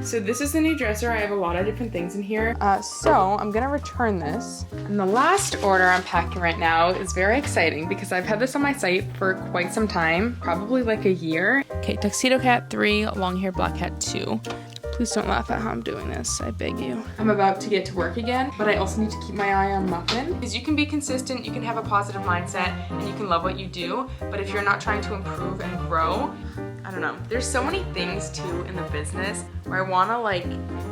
So this is the new dresser. I have a lot of different things in here. So I'm gonna return this. And the last order I'm packing right now is very exciting because I've had this on my site for quite some time, probably like a year. Okay, Tuxedo Cat 3, Long Hair Black Cat 2. Please don't laugh at how I'm doing this, I beg you. I'm about to get to work again, but I also need to keep my eye on Muffin. Because you can be consistent, you can have a positive mindset, and you can love what you do, but if you're not trying to improve and grow, I don't know. There's so many things too in the business where I wanna like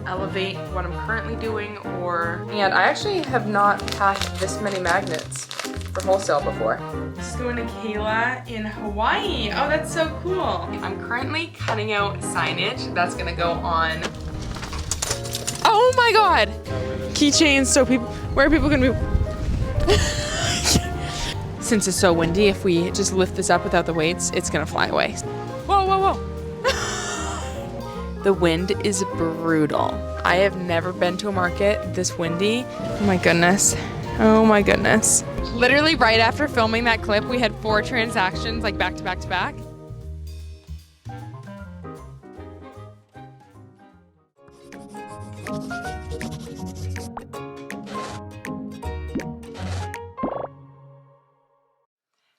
elevate what I'm currently doing and I actually have not packed this many magnets for Wholesale before. This is going to Kayla in Hawaii. Oh, that's so cool. I'm currently cutting out signage that's gonna go on. Oh my God. Keychains so where are people gonna be? Since it's so windy, if we just lift this up without the weights, it's gonna fly away. Whoa, whoa, whoa. The wind is brutal. I have never been to a market this windy. Oh my goodness. Oh my goodness. Literally right after filming that clip, we had 4 transactions like back to back to back.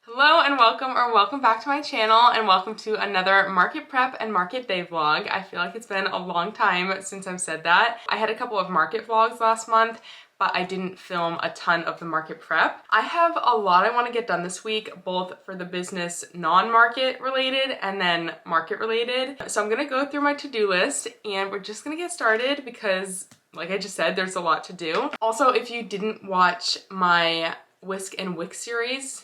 Hello and welcome back to my channel and welcome to another market prep and market day vlog. I feel like it's been a long time since I've said that. I had a couple of market vlogs last month, but I didn't film a ton of the market prep. I have a lot I want to get done this week, both for the business non-market related and then market related. So I'm gonna go through my to-do list and we're just gonna get started because like I just said, there's a lot to do. Also, if you didn't watch my Whisk and Wick series,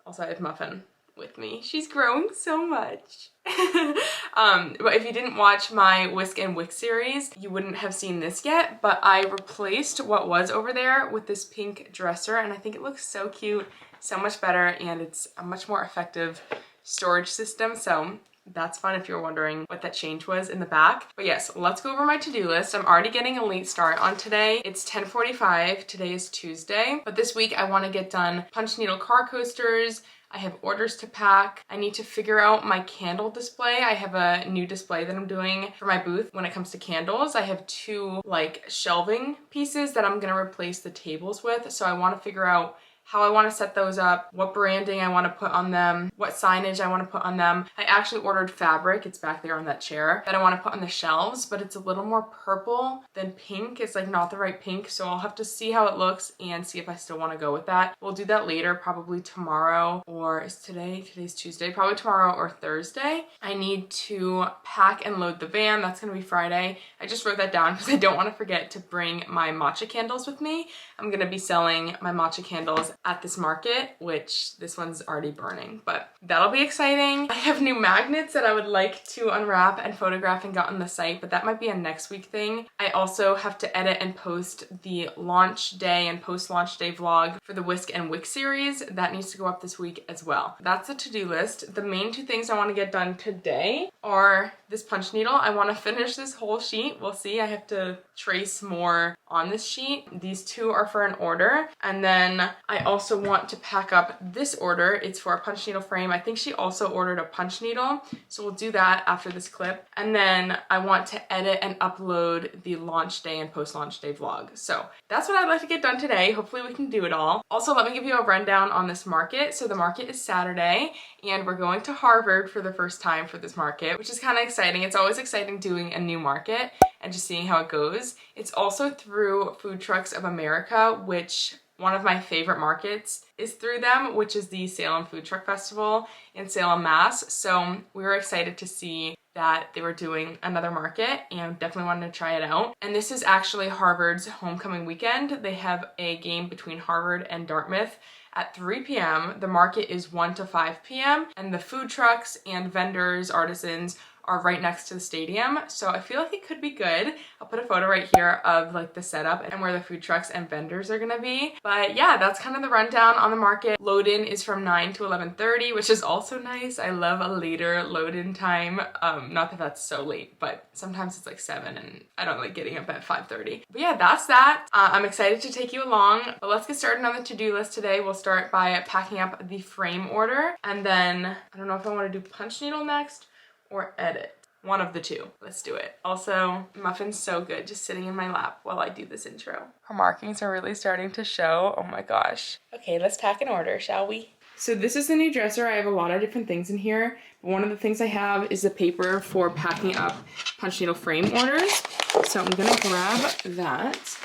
also I have Muffin with me. She's growing so much. But if you didn't watch my Whisk and Wick series, you wouldn't have seen this yet, but I replaced what was over there with this pink dresser and I think it looks so cute, so much better, and it's a much more effective storage system. So that's fun if you're wondering what that change was in the back. But yes, let's go over my to-do list. I'm already getting a late start on today. It's 10:45, today is Tuesday. But this week I wanna get done punch needle car coasters, I have orders to pack. I need to figure out my candle display. I have a new display that I'm doing for my booth when it comes to candles. I have 2 like shelving pieces that I'm gonna replace the tables with. So I wanna figure out how I want to set those up, what branding I want to put on them, what signage I want to put on them. I actually ordered fabric, it's back there on that chair, that I want to put on the shelves, but it's a little more purple than pink. It's like not the right pink, so I'll have to see how it looks and see if I still want to go with that. We'll do that later, probably tomorrow, or is today's Tuesday, probably tomorrow or Thursday. I need to pack and load the van, that's gonna be Friday. I just wrote that down because I don't want to forget to bring my matcha candles with me. I'm gonna be selling my matcha candles at this market, which this one's already burning, but that'll be exciting. I have new magnets that I would like to unwrap and photograph and get on the site, but that might be a next week thing. I also have to edit and post the launch day and post-launch day vlog for the Whisk and Wick series. That needs to go up this week as well. That's the to-do list. The main 2 things I want to get done today are this punch needle. I want to finish this whole sheet. We'll see. I have to trace more on this sheet. These 2 are for an order, and then I also want to pack up this order. It's for a punch needle frame. I think she also ordered a punch needle, so we'll do that after this clip. And then I want to edit and upload the launch day and post-launch day vlog. So that's what I'd like to get done today. Hopefully we can do it all. Also, let me give you a rundown on this market. So the market is Saturday, and we're going to Harvard for the first time for this market, which is kind of exciting. It's always exciting doing a new market and just seeing how it goes. It's also through Food Trucks of America, which one of my favorite markets is through them, which is the Salem Food Truck Festival in Salem, Mass. So we were excited to see that they were doing another market and definitely wanted to try it out. And this is actually Harvard's homecoming weekend. They have a game between Harvard and Dartmouth at 3 p.m. The market is 1 to 5 p.m. and the food trucks and vendors, artisans are right next to the stadium. So I feel like it could be good. I'll put a photo right here of like the setup and where the food trucks and vendors are gonna be. But yeah, that's kind of the rundown on the market. Load-in is from 9 to 11:30, which is also nice. I love a later load-in time. Not that that's so late, but sometimes it's like 7 and I don't like getting up at 5:30. But yeah, that's that. I'm excited to take you along, but let's get started on the to-do list today. We'll start by packing up the frame order, and then I don't know if I want to do punch needle next or edit. One of the two. Let's do it. Also, Muffin's so good just sitting in my lap while I do this intro. Her markings are really starting to show. Oh my gosh. Okay, let's pack an order, shall we? So this is the new dresser. I have a lot of different things in here. One of the things I have is the paper for packing up punch needle frame orders. So I'm gonna grab that.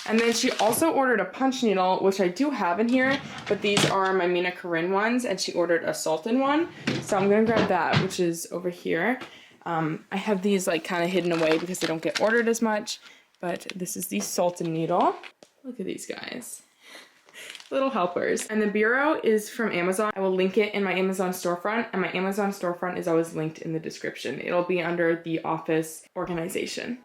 And then she also ordered a punch needle, which I do have in here, but these are my Mina Corinne ones, and she ordered a Sultan one. So I'm gonna grab that, which is over here. I have these like kind of hidden away because they don't get ordered as much, but this is the Sultan needle. Look at these guys. Little helpers. And the bureau is from Amazon. I will link it in my Amazon storefront, and my Amazon storefront is always linked in the description. It'll be under the office organization.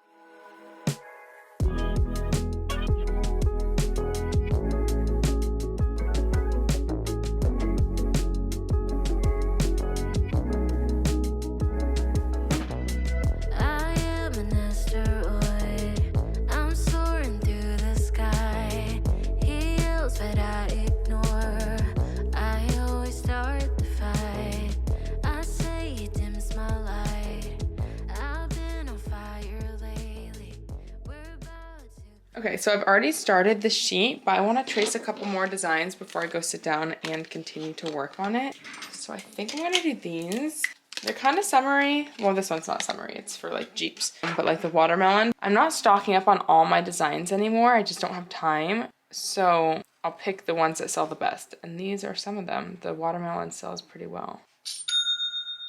Okay, so I've already started the sheet, but I want to trace a couple more designs before I go sit down and continue to work on it. So I think I'm going to do these. They're kind of summery. Well, this one's not summery. It's for like Jeeps. But like the watermelon. I'm not stocking up on all my designs anymore. I just don't have time. So I'll pick the ones that sell the best. And these are some of them. The watermelon sells pretty well.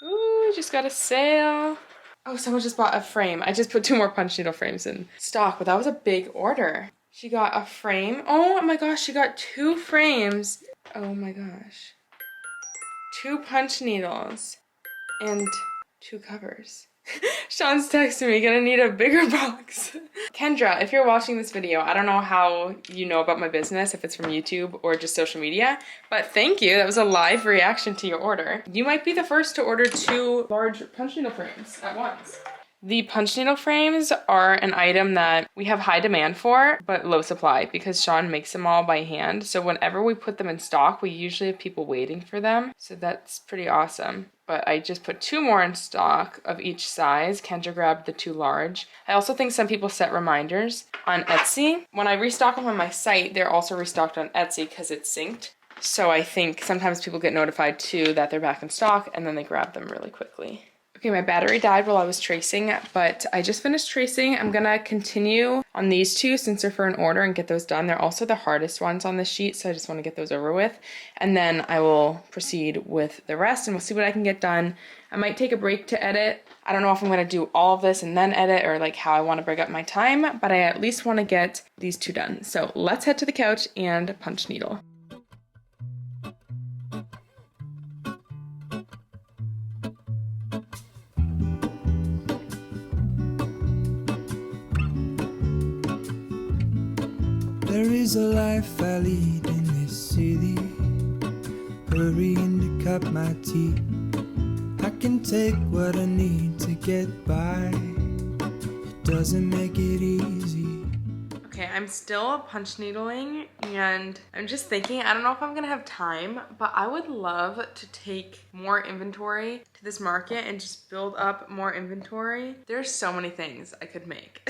Ooh, just got a sale. Oh, someone just bought a frame. I just put 2 more punch needle frames in stock, but that was a big order. She got a frame. Oh my gosh, she got 2 frames. Oh my gosh. 2 punch needles and 2 covers. Sean's texting me, gonna need a bigger box. Kendra, if you're watching this video, I don't know how you know about my business, if it's from YouTube or just social media, but thank you. That was a live reaction to your order. You might be the first to order 2 large punch needle frames at once. The punch needle frames are an item that we have high demand for, but low supply because Sean makes them all by hand. So whenever we put them in stock, we usually have people waiting for them. So that's pretty awesome. But I just put 2 more in stock of each size. Kendra grabbed the 2 large. I also think some people set reminders on Etsy. When I restock them on my site, they're also restocked on Etsy because it's synced. So I think sometimes people get notified too that they're back in stock and then they grab them really quickly. Okay, my battery died while I was tracing, but I just finished tracing. I'm gonna continue on these 2 since they're for an order and get those done. They're also the hardest ones on the sheet, so I just wanna get those over with. And then I will proceed with the rest and we'll see what I can get done. I might take a break to edit. I don't know if I'm gonna do all of this and then edit or like how I wanna break up my time, but I at least wanna get these 2 done. So let's head to the couch and punch needle. There is a life I lead in this city, hurrying to cut my teeth. I can take what I need to get by. It doesn't make it easy. Okay, I'm still punch needling and I'm just thinking, I don't know if I'm gonna have time, but I would love to take more inventory to this market and just build up more inventory. There's so many things I could make.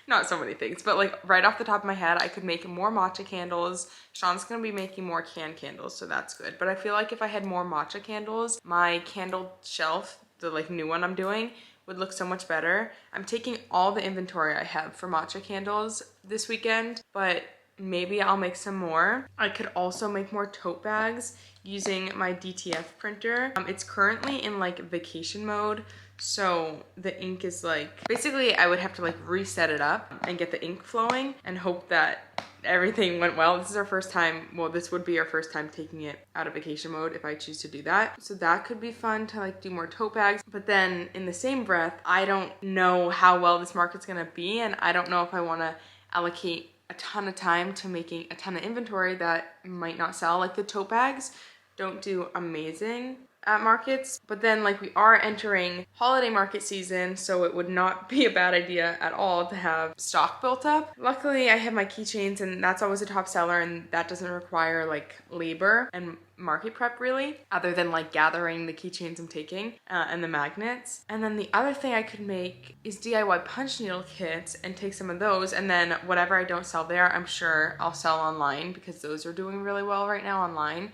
Not so many things, but like right off the top of my head, I could make more matcha candles. Sean's gonna be making more canned candles, so that's good. But I feel like if I had more matcha candles, my candle shelf, the like new one I'm doing, would look so much better. I'm taking all the inventory I have for matcha candles this weekend, but maybe I'll make some more. I could also make more tote bags using my DTF printer. It's currently in like vacation mode, so the ink is like, basically I would have to like reset it up and get the ink flowing and hope that everything went well. This is our first time, well, this would be our first time taking it out of vacation mode if I choose to do that. So that could be fun to like do more tote bags. But then in the same breath, I don't know how well this market's gonna be, and I don't know if I wanna allocate a ton of time to making a ton of inventory that might not sell. Like the tote bags don't do amazing at markets, but then like we are entering holiday market season, so it would not be a bad idea at all to have stock built up. Luckily I have my keychains and that's always a top seller, and that doesn't require like labor, and market prep really, other than like gathering the keychains I'm taking and the magnets. And then the other thing I could make is DIY punch needle kits and take some of those, and then whatever I don't sell there, I'm sure I'll sell online because those are doing really well right now online.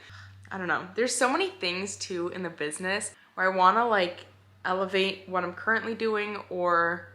I don't know. There's so many things too in the business where I want to like elevate what I'm currently doing or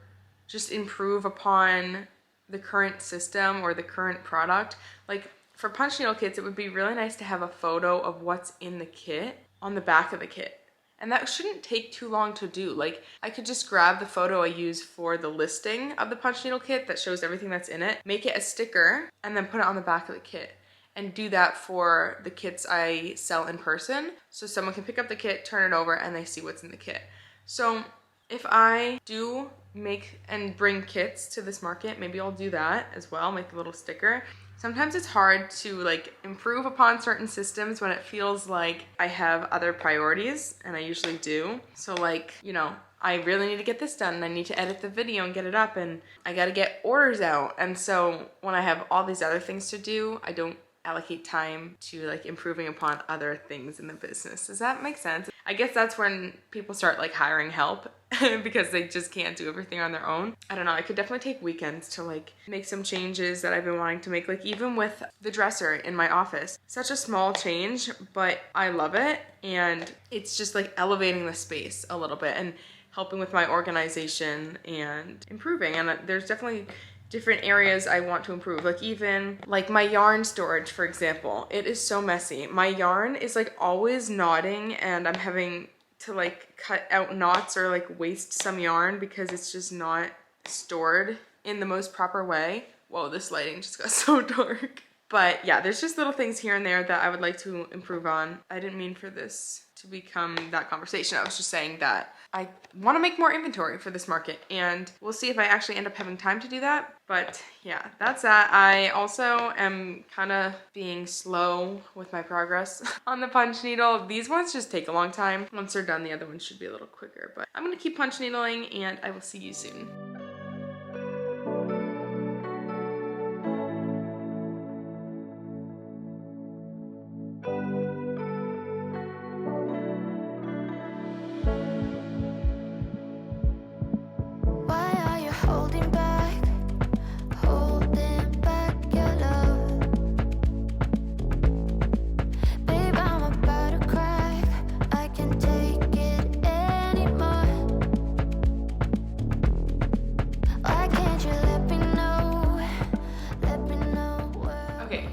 just improve upon the current system or the current product. Like for punch needle kits, it would be really nice to have a photo of what's in the kit on the back of the kit. And that shouldn't take too long to do. Like I could just grab the photo I use for the listing of the punch needle kit that shows everything that's in it, make it a sticker, and then put it on the back of the kit. And do that for the kits I sell in person. So someone can pick up the kit, turn it over, and they see what's in the kit. So if I do make and bring kits to this market, maybe I'll do that as well, make a little sticker. Sometimes it's hard to like improve upon certain systems when it feels like I have other priorities, and I usually do. So like, you know, I really need to get this done and I need to edit the video and get it up and I gotta get orders out. And so when I have all these other things to do, I don't allocate time to like improving upon other things in the business. Does that make sense? I guess that's when people start like hiring help because they just can't do everything on their own. I don't know, I could definitely take weekends to like make some changes that I've been wanting to make, like even with the dresser in my office. Such a small change, but I love it, and it's just like elevating the space a little bit and helping with my organization and improving. And there's definitely different areas I want to improve, like even like my yarn storage, for example. It is so messy. My yarn is like always knotting, and I'm having to like cut out knots or like waste some yarn because it's just not stored in the most proper way. Whoa, this lighting just got so dark. But yeah, there's just little things here and there that I would like to improve on. I didn't mean for this to become that conversation. I was just saying that I want to make more inventory for this market, and we'll see if I actually end up having time to do that. But yeah, that's that. I also am kind of being slow with my progress on the punch needle. These ones just take a long time. Once they're done, the other ones should be a little quicker. But I'm going to keep punch needling, and I will see you soon.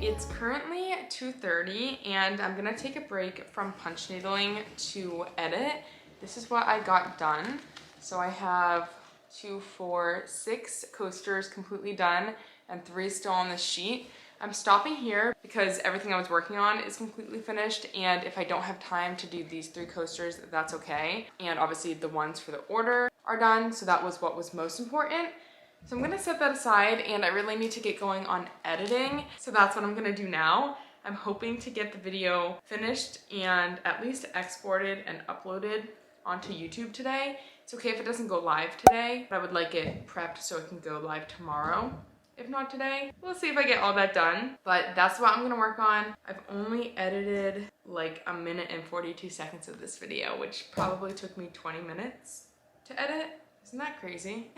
It's currently 2:30 and I'm gonna take a break from punch needling to edit. This is what I got done. So I have 2, 4, 6 coasters completely done and 3 still on the sheet. I'm stopping here because everything I was working on is completely finished, and if I don't have time to do these 3 coasters, that's okay. And obviously the ones for the order are done, so that was what was most important. So I'm gonna set that aside, and I really need to get going on editing. So that's what I'm gonna do now. I'm hoping to get the video finished and at least exported and uploaded onto YouTube today. It's okay if it doesn't go live today, but I would like it prepped so it can go live tomorrow. If not today, we'll see if I get all that done. But that's what I'm gonna work on. I've only edited like 1 minute and 42 seconds of this video, which probably took me 20 minutes to edit. Isn't that crazy?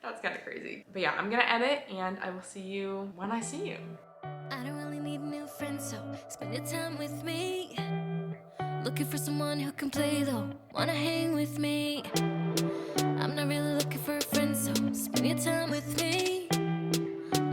That's kind of crazy. But yeah, I'm gonna edit and I will see you when I see you. I don't really need new friends, so spend your time with me. Looking for someone who can play though, wanna hang with me. I'm not really looking for a friend, so spend your time with me.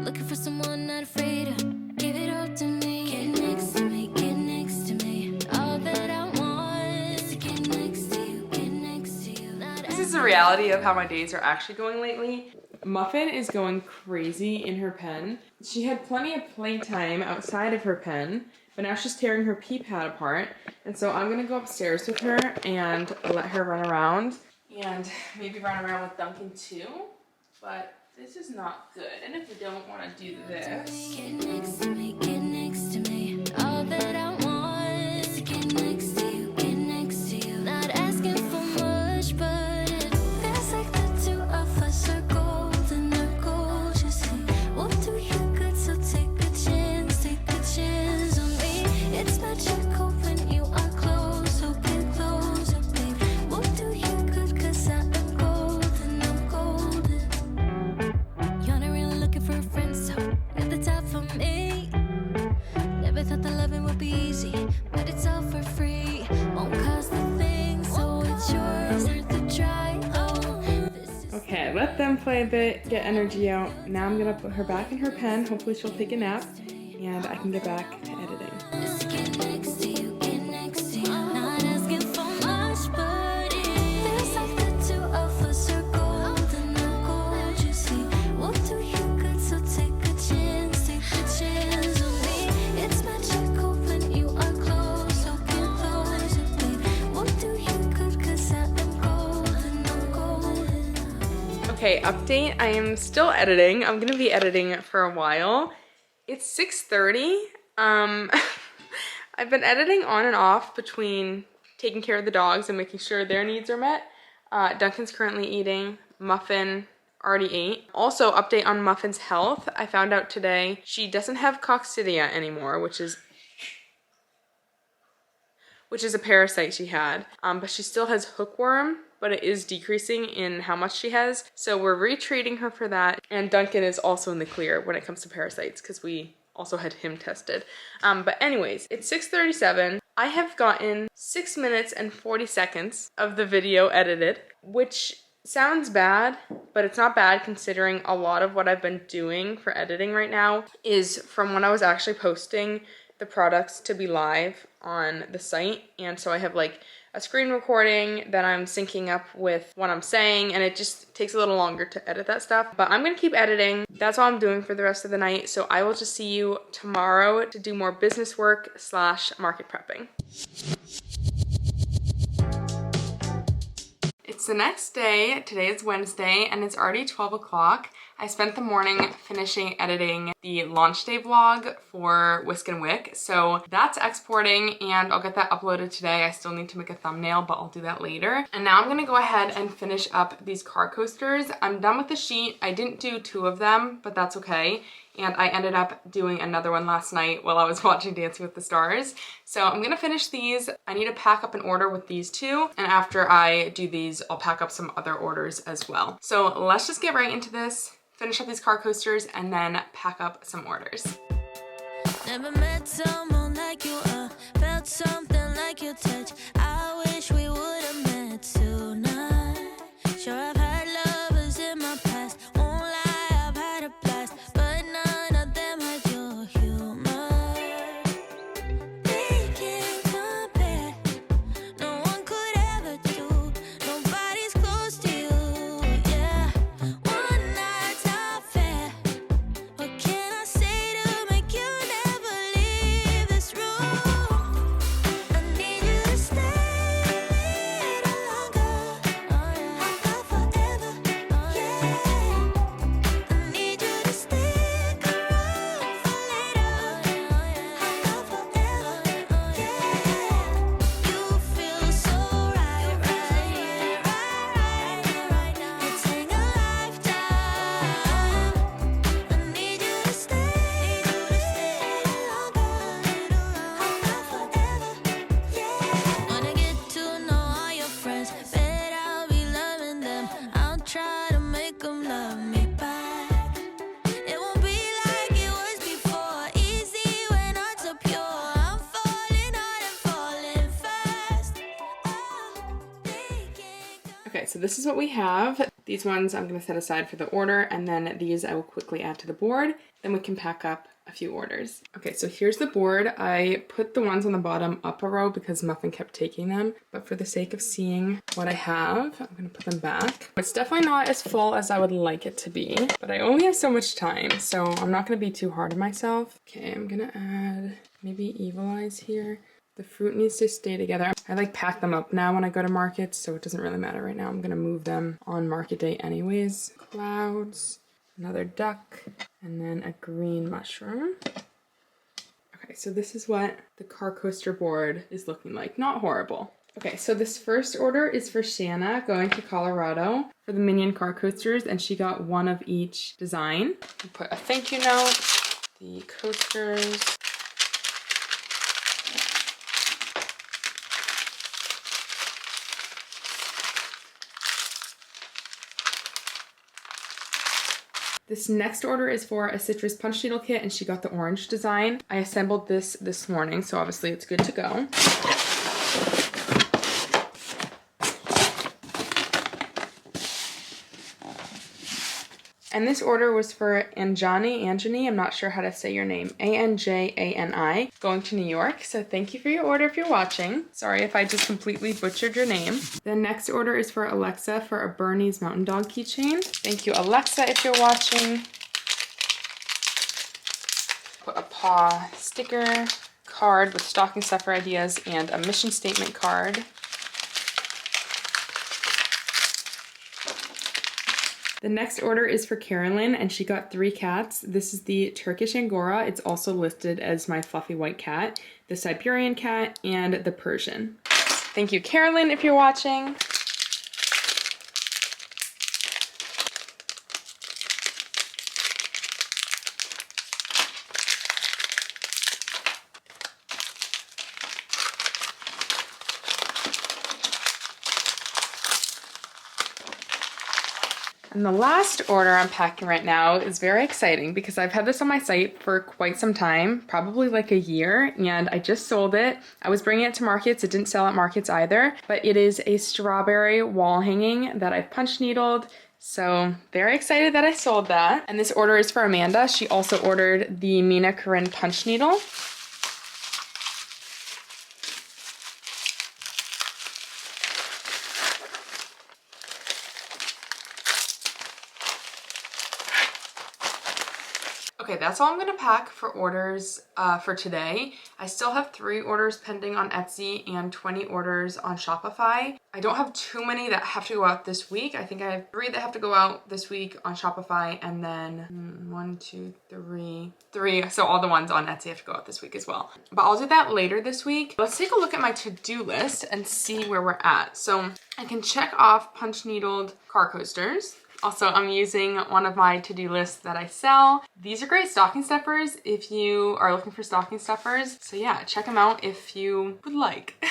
Looking for someone not afraid to give it all to me. Get next to me, get next to me. All that I want is to get next to you, get next to you. This is the reality of how my days are actually going lately. Muffin is going crazy in her pen. She had plenty of playtime outside of her pen, but now she's tearing her pea pad apart. And so I'm gonna go upstairs with her and let her run around and maybe run around with Duncan too. But this is not good. And if we don't want to do this, Get next to me, get next to me. All that I want is to get next to you, get next to you. Not asking for much, but it feels like the two of us are golden, are gold, you see. We'll do you good, so take a chance on me. It's magic. Okay, I let them play a bit, get energy out. Now I'm gonna put her back in her pen. Hopefully she'll take a nap and I can get back to editing. Just get next to you, get next to you. Not asking for much, but it feels like the two of us are golden. The gold you see will do you good, so take a chance on me. It's magical when you are close, so get closer, babe. Will do you good, 'cause I am golden, I'm golden. Okay, update. I am still editing. I'm gonna be editing for a while. It's 6:30. I've been editing on and off between taking care of the dogs and making sure their needs are met. Duncan's currently eating. Muffin already ate. Also, update on Muffin's health. I found out today she doesn't have coccidia anymore, which is a parasite she had. But she still has hookworm, but it is decreasing in how much she has. So we're retreating her for that. And Duncan is also in the clear when it comes to parasites because we also had him tested. But anyways, it's 6:37. I have gotten 6 minutes and 40 seconds of the video edited, which sounds bad, but it's not bad considering a lot of what I've been doing for editing right now is from when I was actually posting the products to be live on the site. And so I have like a screen recording that I'm syncing up with what I'm saying, and it just takes a little longer to edit that stuff. But I'm gonna keep editing. That's all I'm doing for the rest of the night. So I will just see you tomorrow to do more business work / market prepping. It's the next day. Today is Wednesday and it's already 12 o'clock. I spent the morning finishing editing the launch day vlog for Whisk and Wick. So that's exporting and I'll get that uploaded today. I still need to make a thumbnail, but I'll do that later. And now I'm gonna go ahead and finish up these car coasters. I'm done with the sheet. I didn't do 2 of them, but that's okay. And I ended up doing another one last night while I was watching Dancing with the Stars. So I'm gonna finish these. I need to pack up an order with these 2. And after I do these, I'll pack up some other orders as well. So let's just get right into this, finish up these car coasters, and then pack up some orders. Never met someone like you, felt something like your touch. I wish we would have met tonight. Sure, I've had lovers in my past, won't lie, I've had a blast, but none of them had your humor. They can't compare, no one could ever do, nobody's close to you, yeah. One night's not fair, what can I say to make you never leave this room? I need you to stay a little longer, how about forever, yeah. I need you to stick around for later, how about forever, yeah. You feel so right now. It's been a lifetime. I need you to stay longer, how about forever, yeah. Wanna get to know all your friends, bet I'll be loving them. I'll try to make them love me back. It won't be like it was before, easy when hearts are pure. I'm falling hard and falling fast. Oh, they can't Okay, so this is what we have. These ones I'm gonna set aside for the order, and then these I will quickly add to the board. Then we can pack up a few orders. Okay, so here's the board. I put the ones on the bottom up a row because Muffin kept taking them, but for the sake of seeing what I have, I'm gonna put them back. It's definitely not as full as I would like it to be, but I only have so much time, so I'm not gonna be too hard on myself. Okay, I'm gonna add maybe Evil Eyes here. The fruit needs to stay together. I like pack them up now when I go to markets, so it doesn't really matter right now. I'm gonna move them on market day anyways. Clouds, another duck, and then a green mushroom. Okay, so this is what the car coaster board is looking like. Not horrible. Okay, so this first order is for Shanna going to Colorado for the Minion car coasters, and she got 1 of each design. I'll put a thank you note, the coasters, This next order is for a citrus punch needle kit, and she got the orange design. I assembled this morning, so obviously it's good to go. And this order was for Anjani, I'm not sure how to say your name, Anjani, going to New York. So thank you for your order if you're watching. Sorry if I just completely butchered your name. The next order is for Alexa for a Bernese Mountain Dog keychain. Thank you, Alexa, if you're watching. Put a paw sticker, card with stocking stuffer ideas, and a mission statement card. The next order is for Carolyn, and she got 3 cats. This is the Turkish Angora. It's also listed as my fluffy white cat, the Siberian cat, and the Persian. Thank you, Carolyn, if you're watching. And the last order I'm packing right now is very exciting because I've had this on my site for quite some time, probably like a year, and I just sold it. I was bringing it to markets. It didn't sell at markets either, but it is a strawberry wall hanging that I've punch needled. So very excited that I sold that. And this order is for Amanda. She also ordered the Mina Corinne punch needle. Okay, that's all I'm gonna pack for orders for today. I still have 3 orders pending on Etsy and 20 orders on Shopify. I don't have too many that have to go out this week. I think I have 3 that have to go out this week on Shopify, and then 1, 2, 3. So all the ones on Etsy have to go out this week as well. But I'll do that later this week. Let's take a look at my to-do list and see where we're at. So I can check off punch needled car coasters. Also, I'm using one of my to-do lists that I sell. These are great stocking stuffers if you are looking for stocking stuffers. So yeah, check them out if you would like.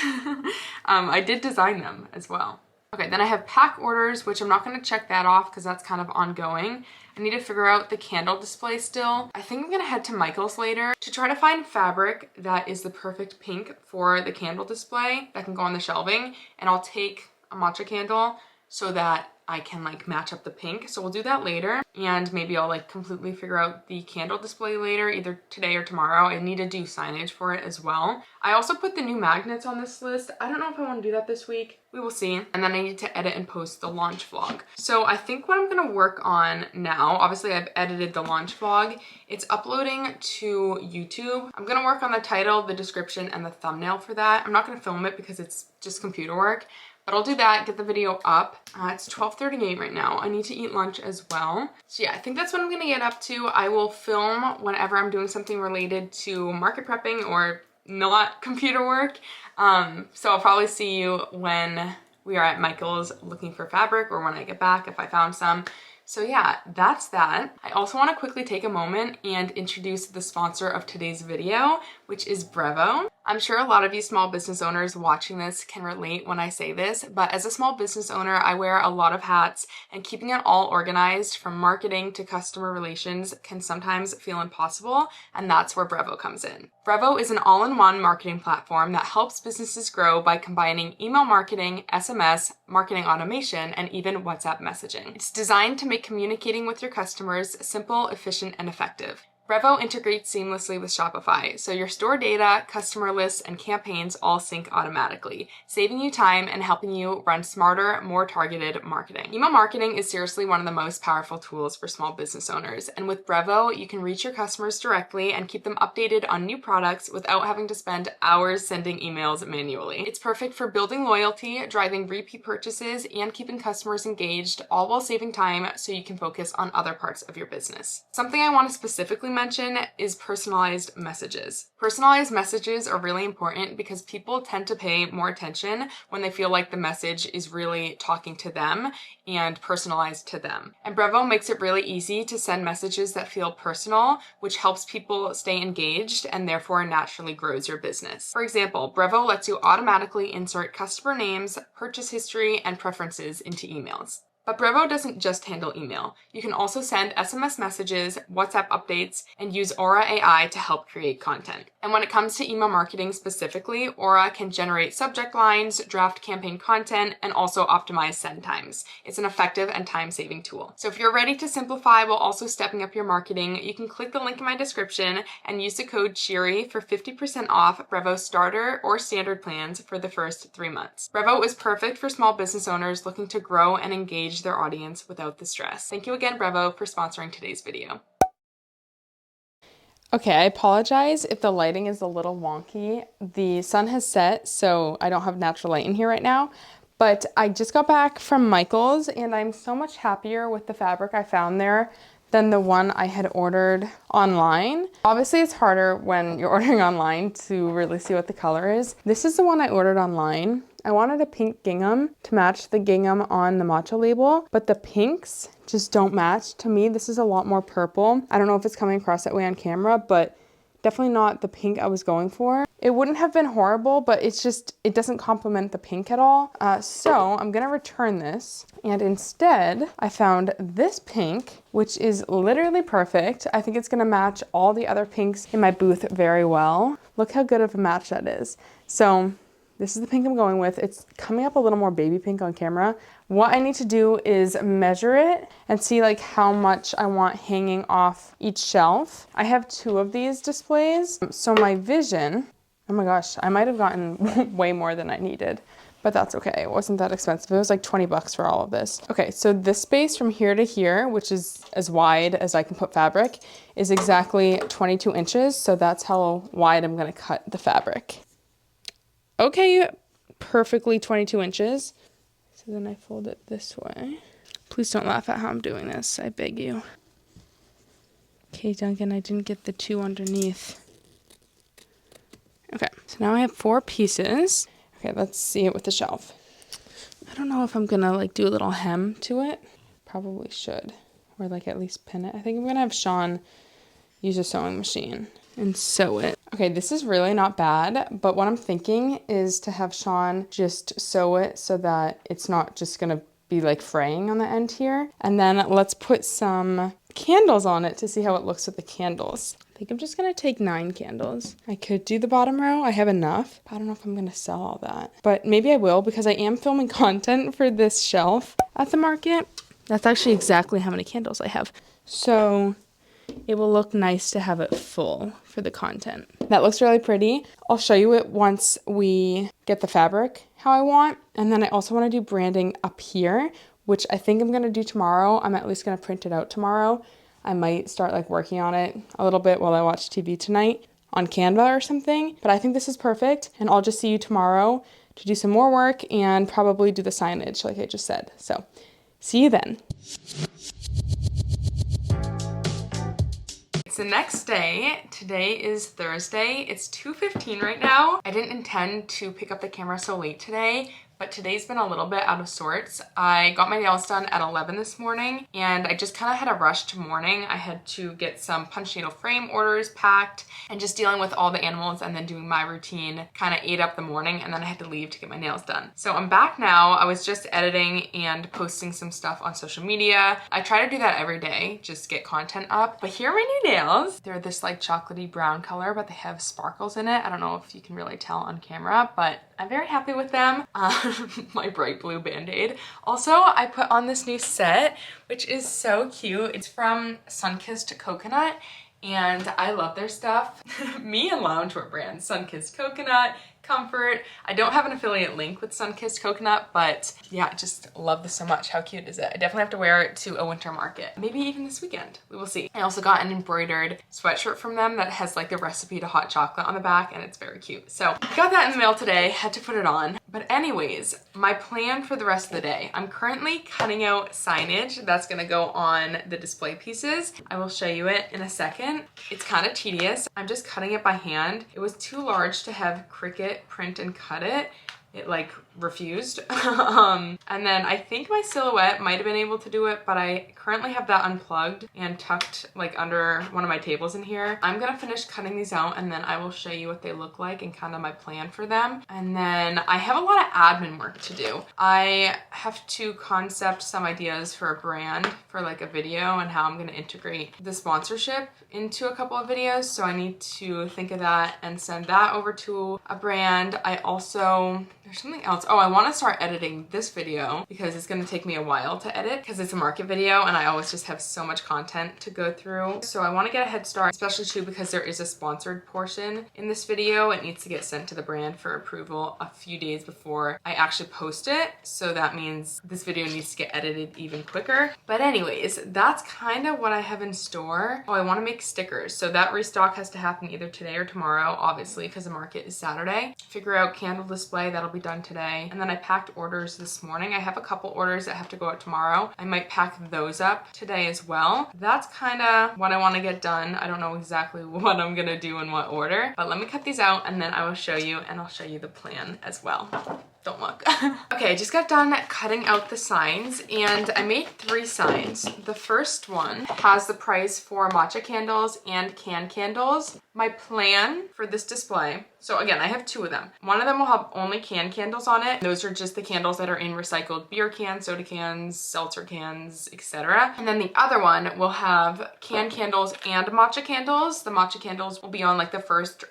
I did design them as well. Okay, then I have pack orders, which I'm not gonna check that off because that's kind of ongoing. I need to figure out the candle display still. I think I'm gonna head to Michael's later to try to find fabric that is the perfect pink for the candle display that can go on the shelving. And I'll take a matcha candle so that I can like match up the pink. So we'll do that later, and maybe I'll like completely figure out the candle display later, either today or tomorrow. I need to do signage for it as well. I also put the new magnets on this list. I don't know if I want to do that this week. We will see. And then I need to edit and post the launch vlog. So I think what I'm gonna work on now, obviously I've edited the launch vlog. It's uploading to YouTube. I'm gonna work on the title, the description, and the thumbnail for that. I'm not gonna film it because it's just computer work. But I'll do that, get the video up. It's 12:38 right now. I need to eat lunch as well. So yeah, I think that's what I'm gonna get up to. I will film whenever I'm doing something related to market prepping or not computer work. So I'll probably see you when we are at Michael's looking for fabric, or when I get back if I found some. So yeah, that's that. I also want to quickly take a moment and introduce the sponsor of today's video, which is Brevo. I'm sure a lot of you small business owners watching this can relate when I say this, but as a small business owner, I wear a lot of hats, and keeping it all organized from marketing to customer relations can sometimes feel impossible, and that's where Brevo comes in. Brevo is an all-in-one marketing platform that helps businesses grow by combining email marketing, SMS, marketing automation, and even WhatsApp messaging. It's designed to make communicating with your customers simple, efficient, and effective. Brevo integrates seamlessly with Shopify, so your store data, customer lists, and campaigns all sync automatically, saving you time and helping you run smarter, more targeted marketing. Email marketing is seriously one of the most powerful tools for small business owners, and with Brevo, you can reach your customers directly and keep them updated on new products without having to spend hours sending emails manually. It's perfect for building loyalty, driving repeat purchases, and keeping customers engaged, all while saving time so you can focus on other parts of your business. Something I want to specifically mention is personalized messages. Personalized messages are really important because people tend to pay more attention when they feel like the message is really talking to them and personalized to them. And Brevo makes it really easy to send messages that feel personal, which helps people stay engaged and therefore naturally grows your business. For example, Brevo lets you automatically insert customer names, purchase history, and preferences into emails. But Brevo doesn't just handle email. You can also send SMS messages, WhatsApp updates, and use Aura AI to help create content. And when it comes to email marketing specifically, Aura can generate subject lines, draft campaign content, and also optimize send times. It's an effective and time-saving tool. So if you're ready to simplify while also stepping up your marketing, you can click the link in my description and use the code Cheery for 50% off Brevo's starter or standard plans for the first 3 months. Brevo is perfect for small business owners looking to grow and engage their audience without the stress. Thank you again, Brevo, for sponsoring today's video. Okay, I apologize if the lighting is a little wonky. The sun has set, so I don't have natural light in here right now, but I just got back from Michael's and I'm so much happier with the fabric I found there than the one I had ordered online. Obviously, it's harder when you're ordering online to really see what the color is. This is the one I ordered online. I wanted a pink gingham to match the gingham on the matcha label, but the pinks just don't match. To me, this is a lot more purple. I don't know if it's coming across that way on camera, but definitely not the pink I was going for. It wouldn't have been horrible, but it's just, it doesn't complement the pink at all. So I'm gonna return this. And instead, I found this pink, which is literally perfect. I think it's gonna match all the other pinks in my booth very well. Look how good of a match that is. So this is the pink I'm going with. It's coming up a little more baby pink on camera. What I need to do is measure it and see like how much I want hanging off each shelf. I have 2 of these displays. So my vision, oh my gosh, I might have gotten way more than I needed, but that's okay. It wasn't that expensive. It was like 20 bucks for all of this. Okay, so this space from here to here, which is as wide as I can put fabric, is exactly 22 inches. So that's how wide I'm gonna cut the fabric. Okay, perfectly 22 inches. So then I fold it this way. Please don't laugh at how I'm doing this, I beg you. Okay, Duncan, I didn't get the 2 underneath. Okay, so now I have 4 pieces. Okay, let's see it with the shelf. I don't know if I'm gonna like do a little hem to it. Probably should, or like at least pin it. I think I'm gonna have Sean use a sewing machine and sew it. Okay, this is really not bad, but what I'm thinking is to have Sean just sew it so that it's not just gonna be like fraying on the end here. And then let's put some candles on it to see how it looks with the candles. I think I'm just gonna take 9 candles. I could do the bottom row, I have enough. I don't know if I'm gonna sell all that, but maybe I will because I am filming content for this shelf at the market. That's actually exactly how many candles I have. So it will look nice to have it full for the content. That looks really pretty. I'll show you it once we get the fabric how I want. And then I also want to do branding up here, which I think I'm going to do tomorrow. I'm at least going to print it out tomorrow. I might start like working on it a little bit while I watch TV tonight on Canva or something. But I think this is perfect. And I'll just see you tomorrow to do some more work and probably do the signage like I just said. So see you then. It's the next day. Today is Thursday. It's 2:15 right now. I didn't intend to pick up the camera so late today, but today's been a little bit out of sorts. I got my nails done at 11 this morning and I just kind of had a rushed morning. I had to get some punch needle frame orders packed and just dealing with all the animals and then doing my routine kind of ate up the morning, and then I had to leave to get my nails done. So I'm back now. I was just editing and posting some stuff on social media. I try to do that every day, just get content up. But here are my new nails. They're this like chocolatey brown color, but they have sparkles in it. I don't know if you can really tell on camera, but I'm very happy with them. My bright blue band-aid. Also, I put on this new set, which is so cute. It's from Sunkissed Coconut, and I love their stuff. Me and loungewear brands, Sunkissed Coconut, Comfort. I don't have an affiliate link with Sunkissed Coconut, but yeah, I just love this so much. How cute is it? I definitely have to wear it to a winter market. Maybe even this weekend. We will see. I also got an embroidered sweatshirt from them that has like the recipe to hot chocolate on the back, and it's very cute. So I got that in the mail today, had to put it on. But anyways, my plan for the rest of the day. I'm currently cutting out signage that's gonna go on the display pieces. I will show you it in a second. It's kind of tedious. I'm just cutting it by hand. It was too large to have Cricut print and cut it. It like refused. And then I think my silhouette might have been able to do it, but I currently have that unplugged and tucked like under one of my tables in here. I'm gonna finish cutting these out and then I will show you what they look like and kind of my plan for them. And then I have a lot of admin work to do. I have to concept some ideas for a brand for like a video and how I'm gonna integrate the sponsorship into a couple of videos. So I need to think of that and send that over to a brand. I also, there's something else. Oh, I want to start editing this video because it's going to take me a while to edit because it's a market video and I always just have so much content to go through. So I want to get a head start, especially too because there is a sponsored portion in this video. It needs to get sent to the brand for approval a few days before I actually post it. So that means this video needs to get edited even quicker. But anyways, that's kind of what I have in store. Oh, I want to make stickers. So that restock has to happen either today or tomorrow, obviously, because the market is Saturday. Figure out candle display, that'll be done today. And then I packed orders this morning. I have a couple orders that have to go out tomorrow. I might pack those up today as well. That's kind of what I want to get done. I don't know exactly what I'm gonna do in what order, but let me cut these out and then I will show you, and I'll show you the plan as well. Don't look. Okay, I just got done cutting out the signs and I made 3 signs. The first one has the price for matcha candles and can candles. My plan for this display, so again, I have 2 of them. One of them will have only can candles on it. Those are just the candles that are in recycled beer cans, soda cans, seltzer cans, etc. And then the other one will have can candles and matcha candles. The matcha candles will be on like the first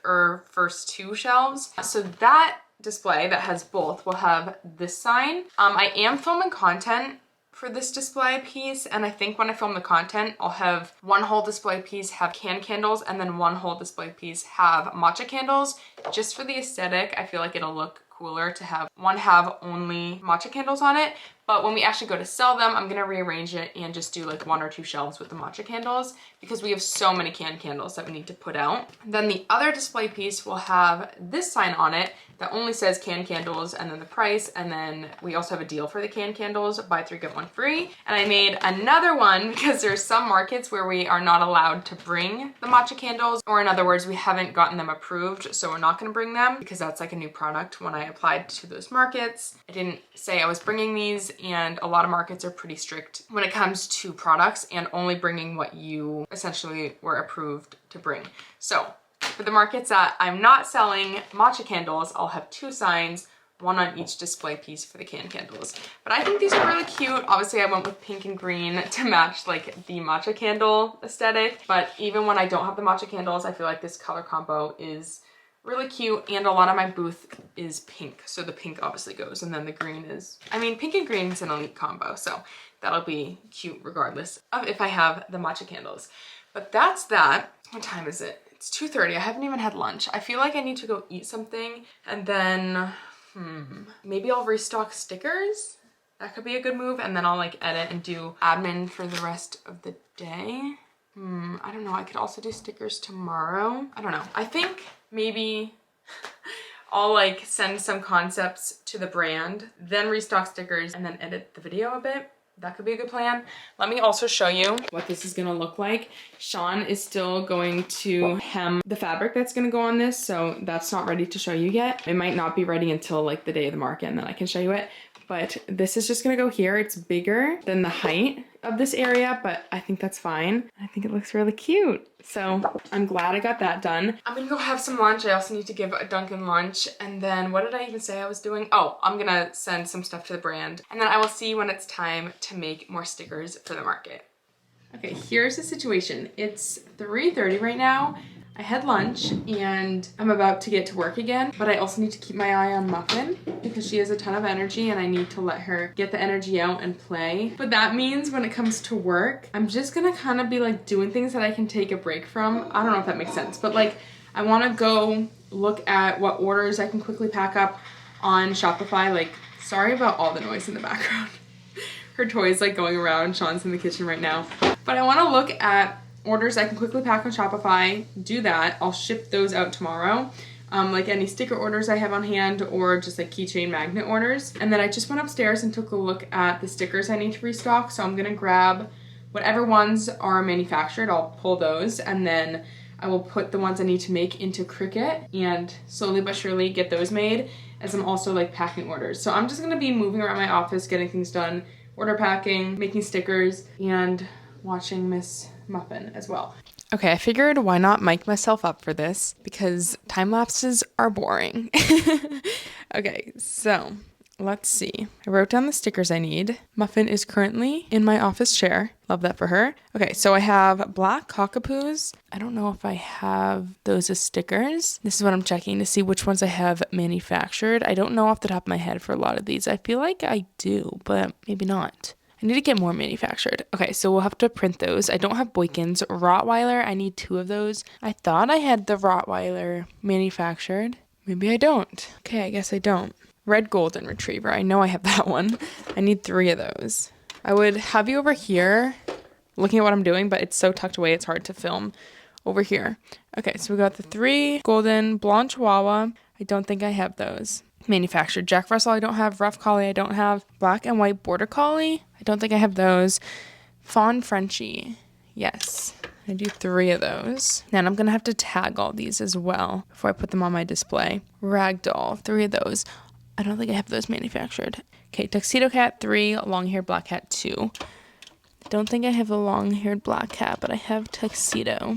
2 shelves. So that display that has both will have this sign. I am filming content for this display piece, and I think when I film the content, I'll have one whole display piece have can candles and then one whole display piece have matcha candles. Just for the aesthetic, I feel like it'll look cooler to have one have only matcha candles on it. But when we actually go to sell them, I'm gonna rearrange it and just do like 1 or 2 shelves with the matcha candles because we have so many can candles that we need to put out. Then the other display piece will have this sign on it that only says can candles and then the price, and then we also have a deal for the can candles, buy 3 get 1 free. And I made another one because there's some markets where we are not allowed to bring the matcha candles, or in other words, we haven't gotten them approved, so we're not gonna bring them because that's like a new product. When I applied to those markets, I didn't say I was bringing these, and a lot of markets are pretty strict when it comes to products and only bringing what you essentially were approved to bring. So for the markets that I'm not selling matcha candles, I'll have 2 signs, 1 on each display piece for the can candles. But I think these are really cute. Obviously I went with pink and green to match like the matcha candle aesthetic, but even when I don't have the matcha candles, I feel like this color combo is really cute, and a lot of my booth is pink, so the pink obviously goes, and then the green is, I mean, pink and green is an elite combo, so that'll be cute regardless of if I have the matcha candles. But that's that. What time is it? It's 2:30. I haven't even had lunch. I feel like I need to go eat something, and then maybe I'll restock stickers. That could be a good move, and then I'll like edit and do admin for the rest of the day. I don't know. I could also do stickers tomorrow. I don't know. I think maybe I'll like send some concepts to the brand, then restock stickers, and then edit the video a bit. That could be a good plan. Let me also show you what this is gonna look like. Sean is still going to hem the fabric that's gonna go on this, so that's not ready to show you yet. It might not be ready until like the day of the market, and then I can show you it. But this is just gonna go here. It's bigger than the height of this area, but I think that's fine. I think it looks really cute. So I'm glad I got that done. I'm gonna go have some lunch. I also need to give a Dunkin' lunch. And then what did I even say I was doing? Oh, I'm gonna send some stuff to the brand. And then I will see when it's time to make more stickers for the market. Okay, here's the situation. It's 3:30 right now. I had lunch and I'm about to get to work again, but I also need to keep my eye on Muffin because she has a ton of energy and I need to let her get the energy out and play. But that means when it comes to work, I'm just gonna kind of be like doing things that I can take a break from. I don't know if that makes sense, but like I wanna go look at what orders I can quickly pack up on Shopify. Like, sorry about all the noise in the background. Her toy's like going around. Sean's in the kitchen right now. But I wanna look at orders I can quickly pack on Shopify, do that. I'll ship those out tomorrow. Like any sticker orders I have on hand or just like keychain magnet orders. And then I just went upstairs and took a look at the stickers I need to restock. So I'm gonna grab whatever ones are manufactured, I'll pull those, and then I will put the ones I need to make into Cricut and slowly but surely get those made. as I'm also like packing orders. So I'm just gonna be moving around my office, getting things done, order packing, making stickers, and watching Miss Muffin as well. Okay, I figured why not mic myself up for this because time lapses are boring. Okay, so let's see. I wrote down the stickers I need. Muffin is currently in my office chair. Love that for her. Okay, so I have black cockapoos. I don't know if I have those as stickers. This is what I'm checking to see which ones I have manufactured. I don't know off the top of my head for a lot of these. I feel like I do, but maybe not. I need to get more manufactured. Okay, so we'll have to print those. I don't have Boykins. Rottweiler, I need 2 of those. I thought I had the Rottweiler manufactured. Maybe I don't. Okay, I guess I don't. Red Golden Retriever. I know I have that one. I need 3 of those. I would have you over here looking at what I'm doing, but it's so tucked away it's hard to film over here. Okay, so we got the 3 Golden Blonde Chihuahua. I don't think I have those manufactured. Jack Russell I don't have. Rough Collie I don't have. Black and White Border Collie. I don't think I have those. Fawn Frenchie. Yes. I do 3 of those. Then I'm going to have to tag all these as well before I put them on my display. Ragdoll. 3 of those. I don't think I have those manufactured. Okay, Tuxedo Cat 3, Long-Haired Black Cat 2. I don't think I have a long-haired black cat, but I have Tuxedo.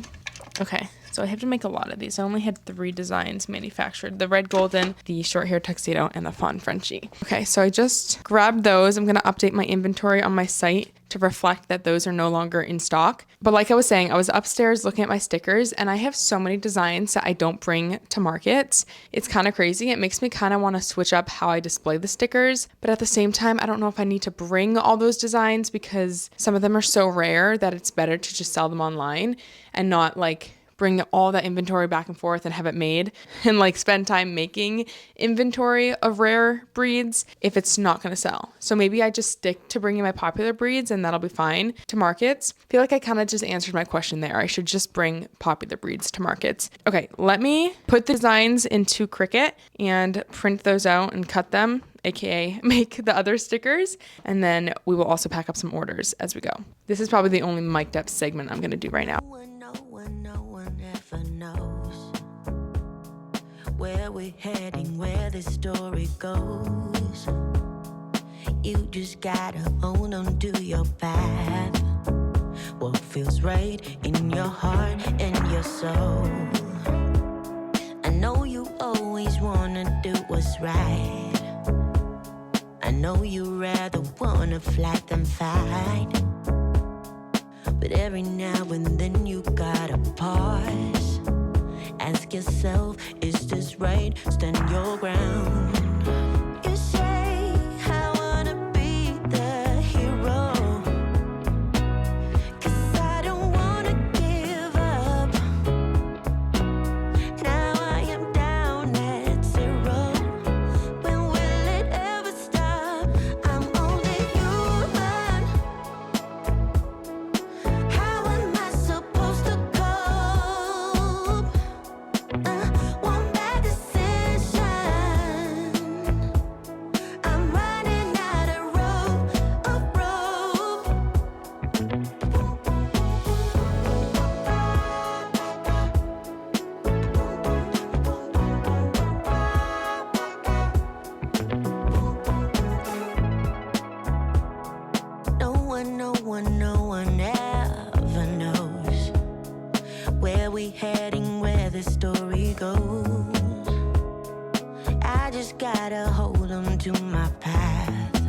Okay, so I have to make a lot of these. I only had 3 designs manufactured. The Red Golden, the Short-Haired Tuxedo, and the Fawn Frenchie. Okay, so I just grabbed those. I'm going to update my inventory on my site to reflect that those are no longer in stock. But like I was saying, I was upstairs looking at my stickers and I have so many designs that I don't bring to markets. It's kind of crazy. It makes me kind of want to switch up how I display the stickers. But at the same time, I don't know if I need to bring all those designs because some of them are so rare that it's better to just sell them online and not like bring all that inventory back and forth and have it made and like spend time making inventory of rare breeds if it's not going to sell. So maybe I just stick to bringing my popular breeds and that'll be fine to markets. I feel like I kind of just answered my question there. I should just bring popular breeds to markets. Okay, let me put the designs into Cricut and print those out and cut them, aka make the other stickers, and then we will also pack up some orders as we go. This is probably the only mic'd up segment I'm going to do right now. Where we're heading, where the story goes. You just gotta hold on to your path. What feels right in your heart and your soul. I know you always wanna do what's right. I know you rather wanna flight than fight. But every now and then you gotta pause. Ask yourself, is this right? Stand your ground. You say, I wanna be the hero. 'Cause I don't wanna give up. Now I am down at 0. When will it ever stop? I'm only human. How am I supposed to cope? One bad decision. I'm running out of rope. No one ever knows where we heading, where the story goes. I just gotta hold on to my path.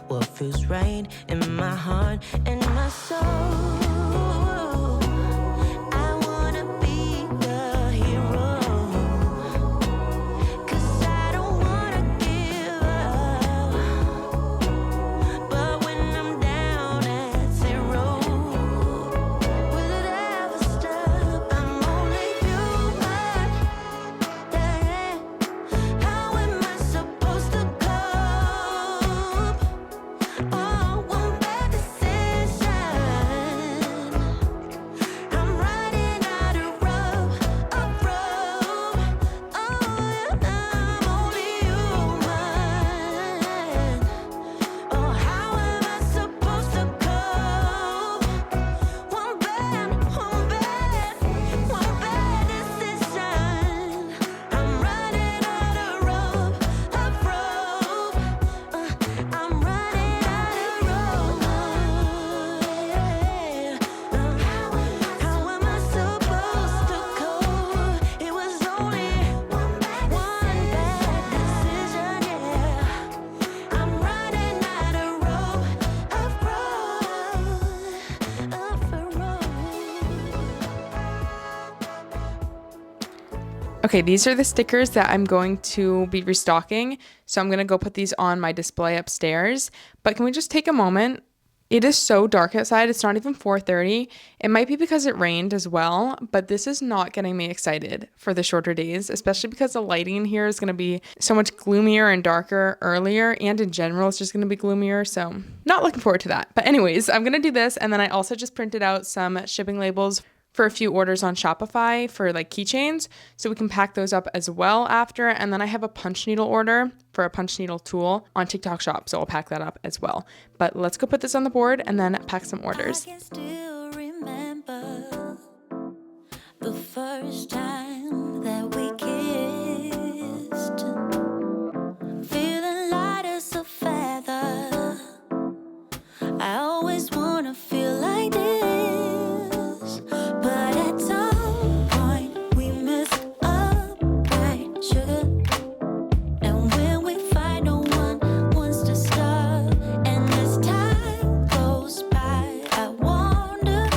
What feels right in my heart and my soul. I wanna be the hero. 'Cause I don't wanna give up. But when I'm down at 0, will it ever stop? I'm only human. Yeah. How am I supposed to cope? Oh, one bad decision. Okay, these are the stickers that I'm going to be restocking. So I'm gonna go put these on my display upstairs. But can we just take a moment? It is so dark outside. It's not even 4:30. It might be because it rained as well, but this is not getting me excited for the shorter days, especially because the lighting here is going to be so much gloomier and darker earlier, and in general, it's just going to be gloomier. So not looking forward to that. But anyways, I'm going to do this. And then I also just printed out some shipping labels for a few orders on Shopify for like keychains, so we can pack those up as well after. And then I have a punch needle order for a punch needle tool on TikTok Shop, so I'll pack that up as well. But let's go put this on the board and then pack some orders. I can still remember the first time that we kissed, feeling light as a feather. I always wanna feel like this, but at some point we messed up, right, sugar? And when we fight, no one wants to stop. And as time goes by, I wonder,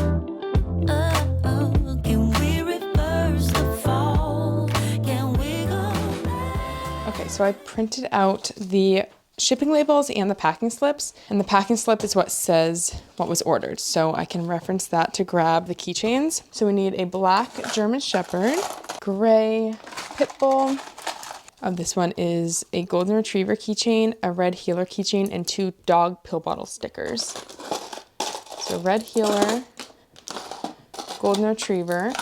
can we reverse the fall? Can we go back? Okay, so I printed out the shipping labels and the packing slips, and the packing slip is what says what was ordered, so I can reference that to grab the keychains. So we need a black German Shepherd, gray pit bull. This one is a golden retriever keychain, a red heeler keychain, and 2 dog pill bottle stickers. So red heeler, golden retriever,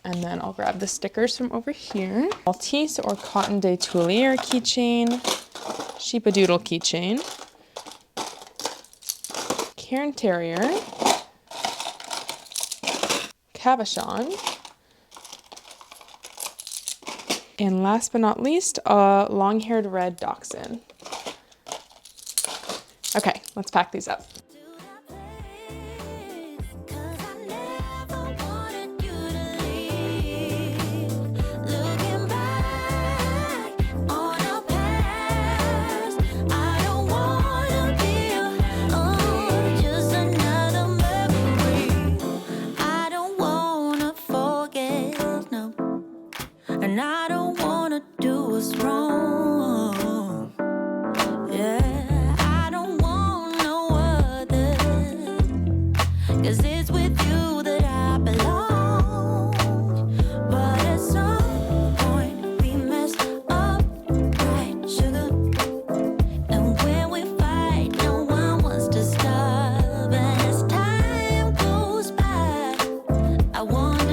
and then I'll grab the stickers from over here. Maltese or Cotton de Tuileries keychain, Sheepadoodle keychain, Cairn Terrier, Cavachon, and last but not least, a long-haired red dachshund. Okay, let's pack these up. And I don't wanna do what's wrong. Yeah, I don't want no other. 'Cause it's with you that I belong. But at some point we messed up, right, sugar? And when we fight, no one wants to stop. And as time goes by, I wonder,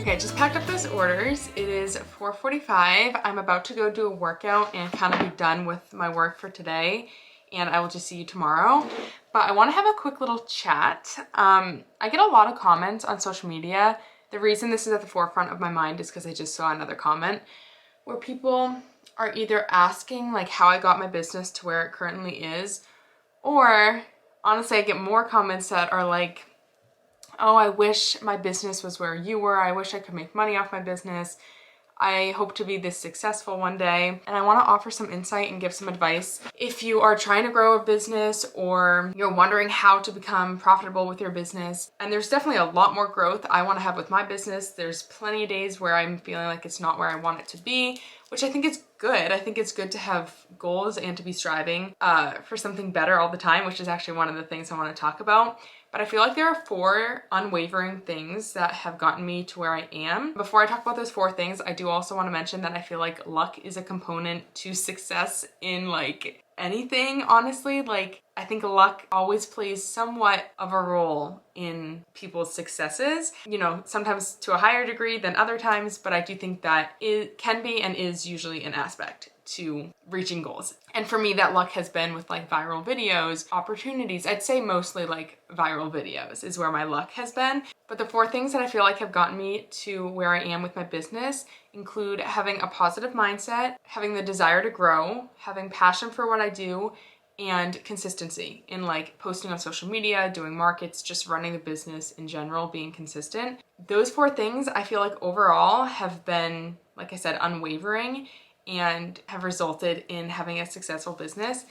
Okay, I just packed up those orders. It is 4:45. I'm about to go do a workout and kind of be done with my work for today, and I will just see you tomorrow. But I want to have a quick little chat. I get a lot of comments on social media. The reason this is at the forefront of my mind is because I just saw another comment where people are either asking like how I got my business to where it currently is, or honestly I get more comments that are like, oh, I wish my business was where you were. I wish I could make money off my business. I hope to be this successful one day. And I want to offer some insight and give some advice. If you are trying to grow a business or you're wondering how to become profitable with your business, and there's definitely a lot more growth I want to have with my business. There's plenty of days where I'm feeling like it's not where I want it to be, which I think is good. I think it's good to have goals and to be striving for something better all the time, which is actually one of the things I want to talk about. But I feel like there are 4 unwavering things that have gotten me to where I am. Before I talk about those 4 things, I do also want to mention that I feel like luck is a component to success in like anything, honestly. Like, I think luck always plays somewhat of a role in people's successes, you know, sometimes to a higher degree than other times, but I do think that it can be and is usually an aspect to reaching goals. And for me, that luck has been with like viral videos, opportunities. I'd say mostly like viral videos is where my luck has been. But the 4 things that I feel like have gotten me to where I am with my business include having a positive mindset, having the desire to grow, having passion for what I do, and consistency in like posting on social media, doing markets, just running the business in general, being consistent. Those 4 things I feel like overall have been like I said, unwavering and have resulted in having a successful business.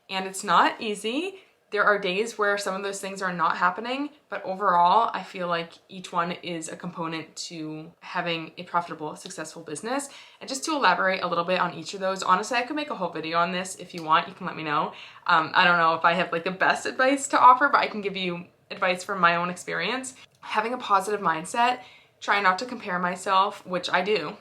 And it's not easy. There are days where some of those things are not happening, but overall, I feel like each one is a component to having a profitable, successful business. And just to elaborate a little bit on each of those, honestly, I could make a whole video on this if you want. You can let me know. I don't know if I have like the best advice to offer, but I can give you advice from my own experience. Having a positive mindset, try not to compare myself, which I do,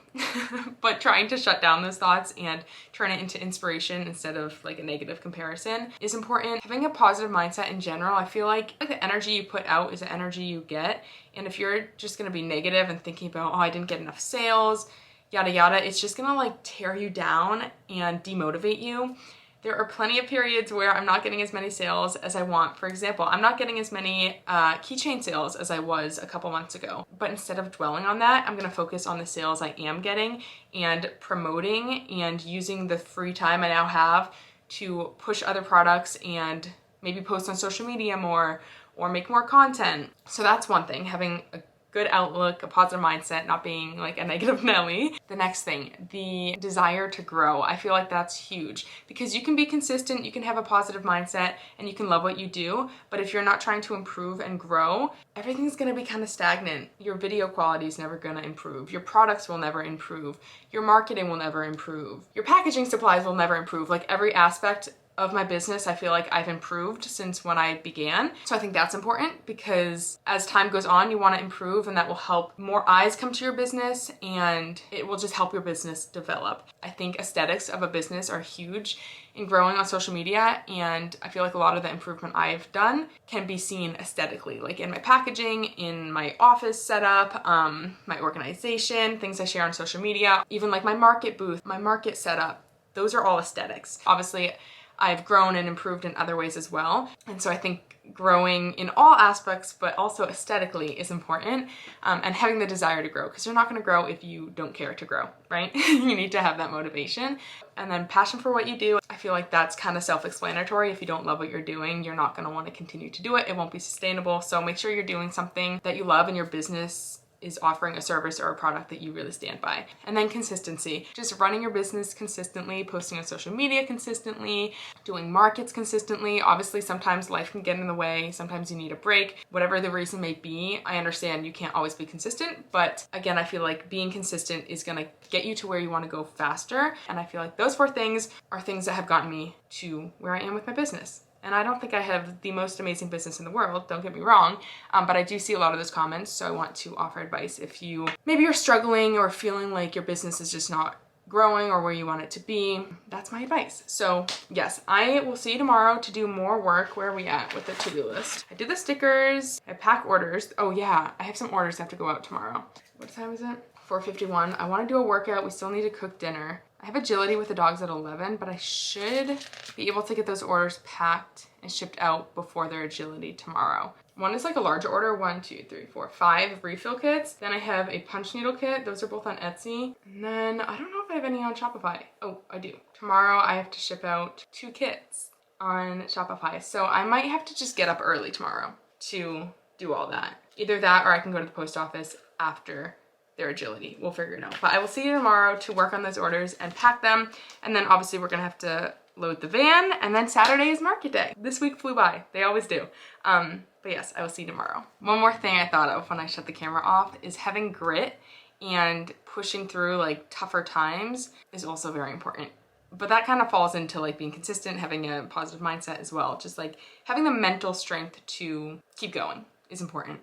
but trying to shut down those thoughts and turn it into inspiration instead of like a negative comparison is important. Having a positive mindset in general, I feel like the energy you put out is the energy you get. And if you're just gonna be negative and thinking about, oh, I didn't get enough sales, yada yada, it's just gonna like tear you down and demotivate you. There are plenty of periods where I'm not getting as many sales as I want. For example, I'm not getting as many keychain sales as I was a couple months ago. But instead of dwelling on that, I'm gonna focus on the sales I am getting and promoting and using the free time I now have to push other products and maybe post on social media more or make more content. So that's one thing, having a good outlook, a positive mindset, not being like a negative Nelly. The next thing, the desire to grow. I feel like that's huge because you can be consistent, you can have a positive mindset, and you can love what you do. But if you're not trying to improve and grow, everything's gonna be kind of stagnant. Your video quality is never gonna improve. Your products will never improve. Your marketing will never improve. Your packaging supplies will never improve. Like every aspect of my business, I feel like I've improved since when I began. So I think that's important because as time goes on, you want to improve and that will help more eyes come to your business and it will just help your business develop. I think aesthetics of a business are huge in growing on social media, and I feel like a lot of the improvement I've done can be seen aesthetically, like in my packaging, in my office setup, my organization, things I share on social media, even like my market booth, my market setup. Those are all aesthetics. Obviously, I've grown and improved in other ways as well. And so I think growing in all aspects, but also aesthetically is important, and having the desire to grow, because you're not gonna grow if you don't care to grow, right? You need to have that motivation. And then passion for what you do. I feel like that's kind of self-explanatory. If you don't love what you're doing, you're not gonna wanna continue to do it. It won't be sustainable. So make sure you're doing something that you love and your business is offering a service or a product that you really stand by. And then consistency, just running your business consistently, posting on social media consistently, doing markets consistently. Obviously, sometimes life can get in the way. Sometimes you need a break, whatever the reason may be. I understand you can't always be consistent, but again, I feel like being consistent is gonna get you to where you wanna go faster. And I feel like those 4 things are things that have gotten me to where I am with my business. And I don't think I have the most amazing business in the world, don't get me wrong, but I do see a lot of those comments, so I want to offer advice if you, maybe you're struggling or feeling like your business is just not growing or where you want it to be. That's my advice. So yes, I will see you tomorrow to do more work. Where are we at with the to-do list? I did the stickers, I pack orders. Oh yeah, I have some orders that have to go out tomorrow. What time is it? 4:51. I want to do a workout. We still need to cook dinner. I have agility with the dogs at 11, but I should be able to get those orders packed and shipped out before their agility tomorrow. One is like a larger order, 1, 2, 3, 4, 5 refill kits. Then I have a punch needle kit. Those are both on Etsy. And then I don't know if I have any on Shopify. Oh, I do. Tomorrow I have to ship out 2 kits on Shopify. So I might have to just get up early tomorrow to do all that. Either that or I can go to the post office after their agility. We'll figure it out. But I will see you tomorrow to work on those orders and pack them. And then obviously we're gonna have to load the van, and then Saturday is market day. This week flew by. They always do. But yes, I will see you tomorrow. One more thing I thought of when I shut the camera off is having grit and pushing through like tougher times is also very important. But that kind of falls into like being consistent, having a positive mindset as well. Just like having the mental strength to keep going is important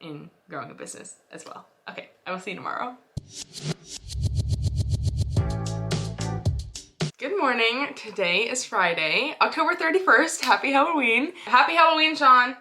in growing a business as well. Okay, I will see you tomorrow. Good morning. Today is Friday, October 31st. Happy Halloween. Happy Halloween, Sean.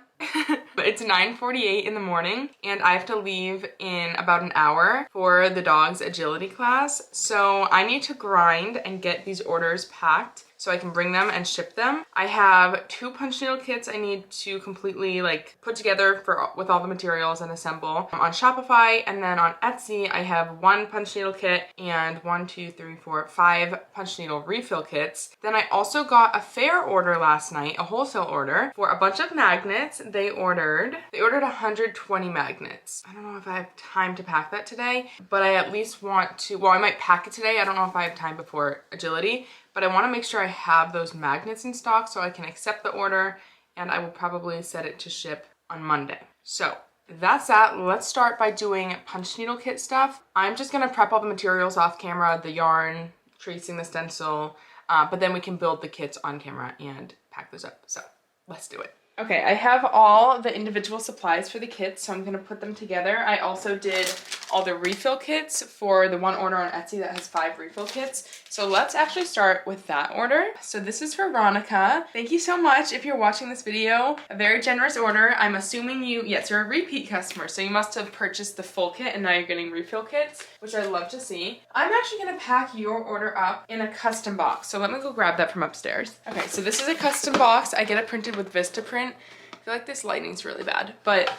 It's 9:48 in the morning and I have to leave in about an hour for the dog's agility class. So I need to grind and get these orders packed so I can bring them and ship them. I have 2 punch needle kits I need to completely like put together with all the materials and assemble on Shopify, and then on Etsy I have 1 punch needle kit and 5 punch needle refill kits. Then I also got a fair order last night, a wholesale order for a bunch of magnets. They ordered 120 magnets. I don't know if I have time to pack that today, but I at least want to, well, I might pack it today. I don't know if I have time before agility, but I want to make sure I have those magnets in stock so I can accept the order, and I will probably set it to ship on Monday. So that's that. Let's start by doing punch needle kit stuff. I'm just gonna prep all the materials off camera, the yarn, tracing the stencil, but then we can build the kits on camera and pack those up. So let's do it. Okay, I have all the individual supplies for the kits, so I'm gonna put them together. I also did all the refill kits for the one order on Etsy that has 5 refill kits. So let's actually start with that order. So this is for Veronica. Thank you so much if you're watching this video. A very generous order. I'm assuming yes, you're a repeat customer, so you must have purchased the full kit and now you're getting refill kits, which I love to see. I'm actually gonna pack your order up in a custom box. So let me go grab that from upstairs. Okay, so this is a custom box. I get it printed with Vistaprint. I feel like this lighting's really bad, but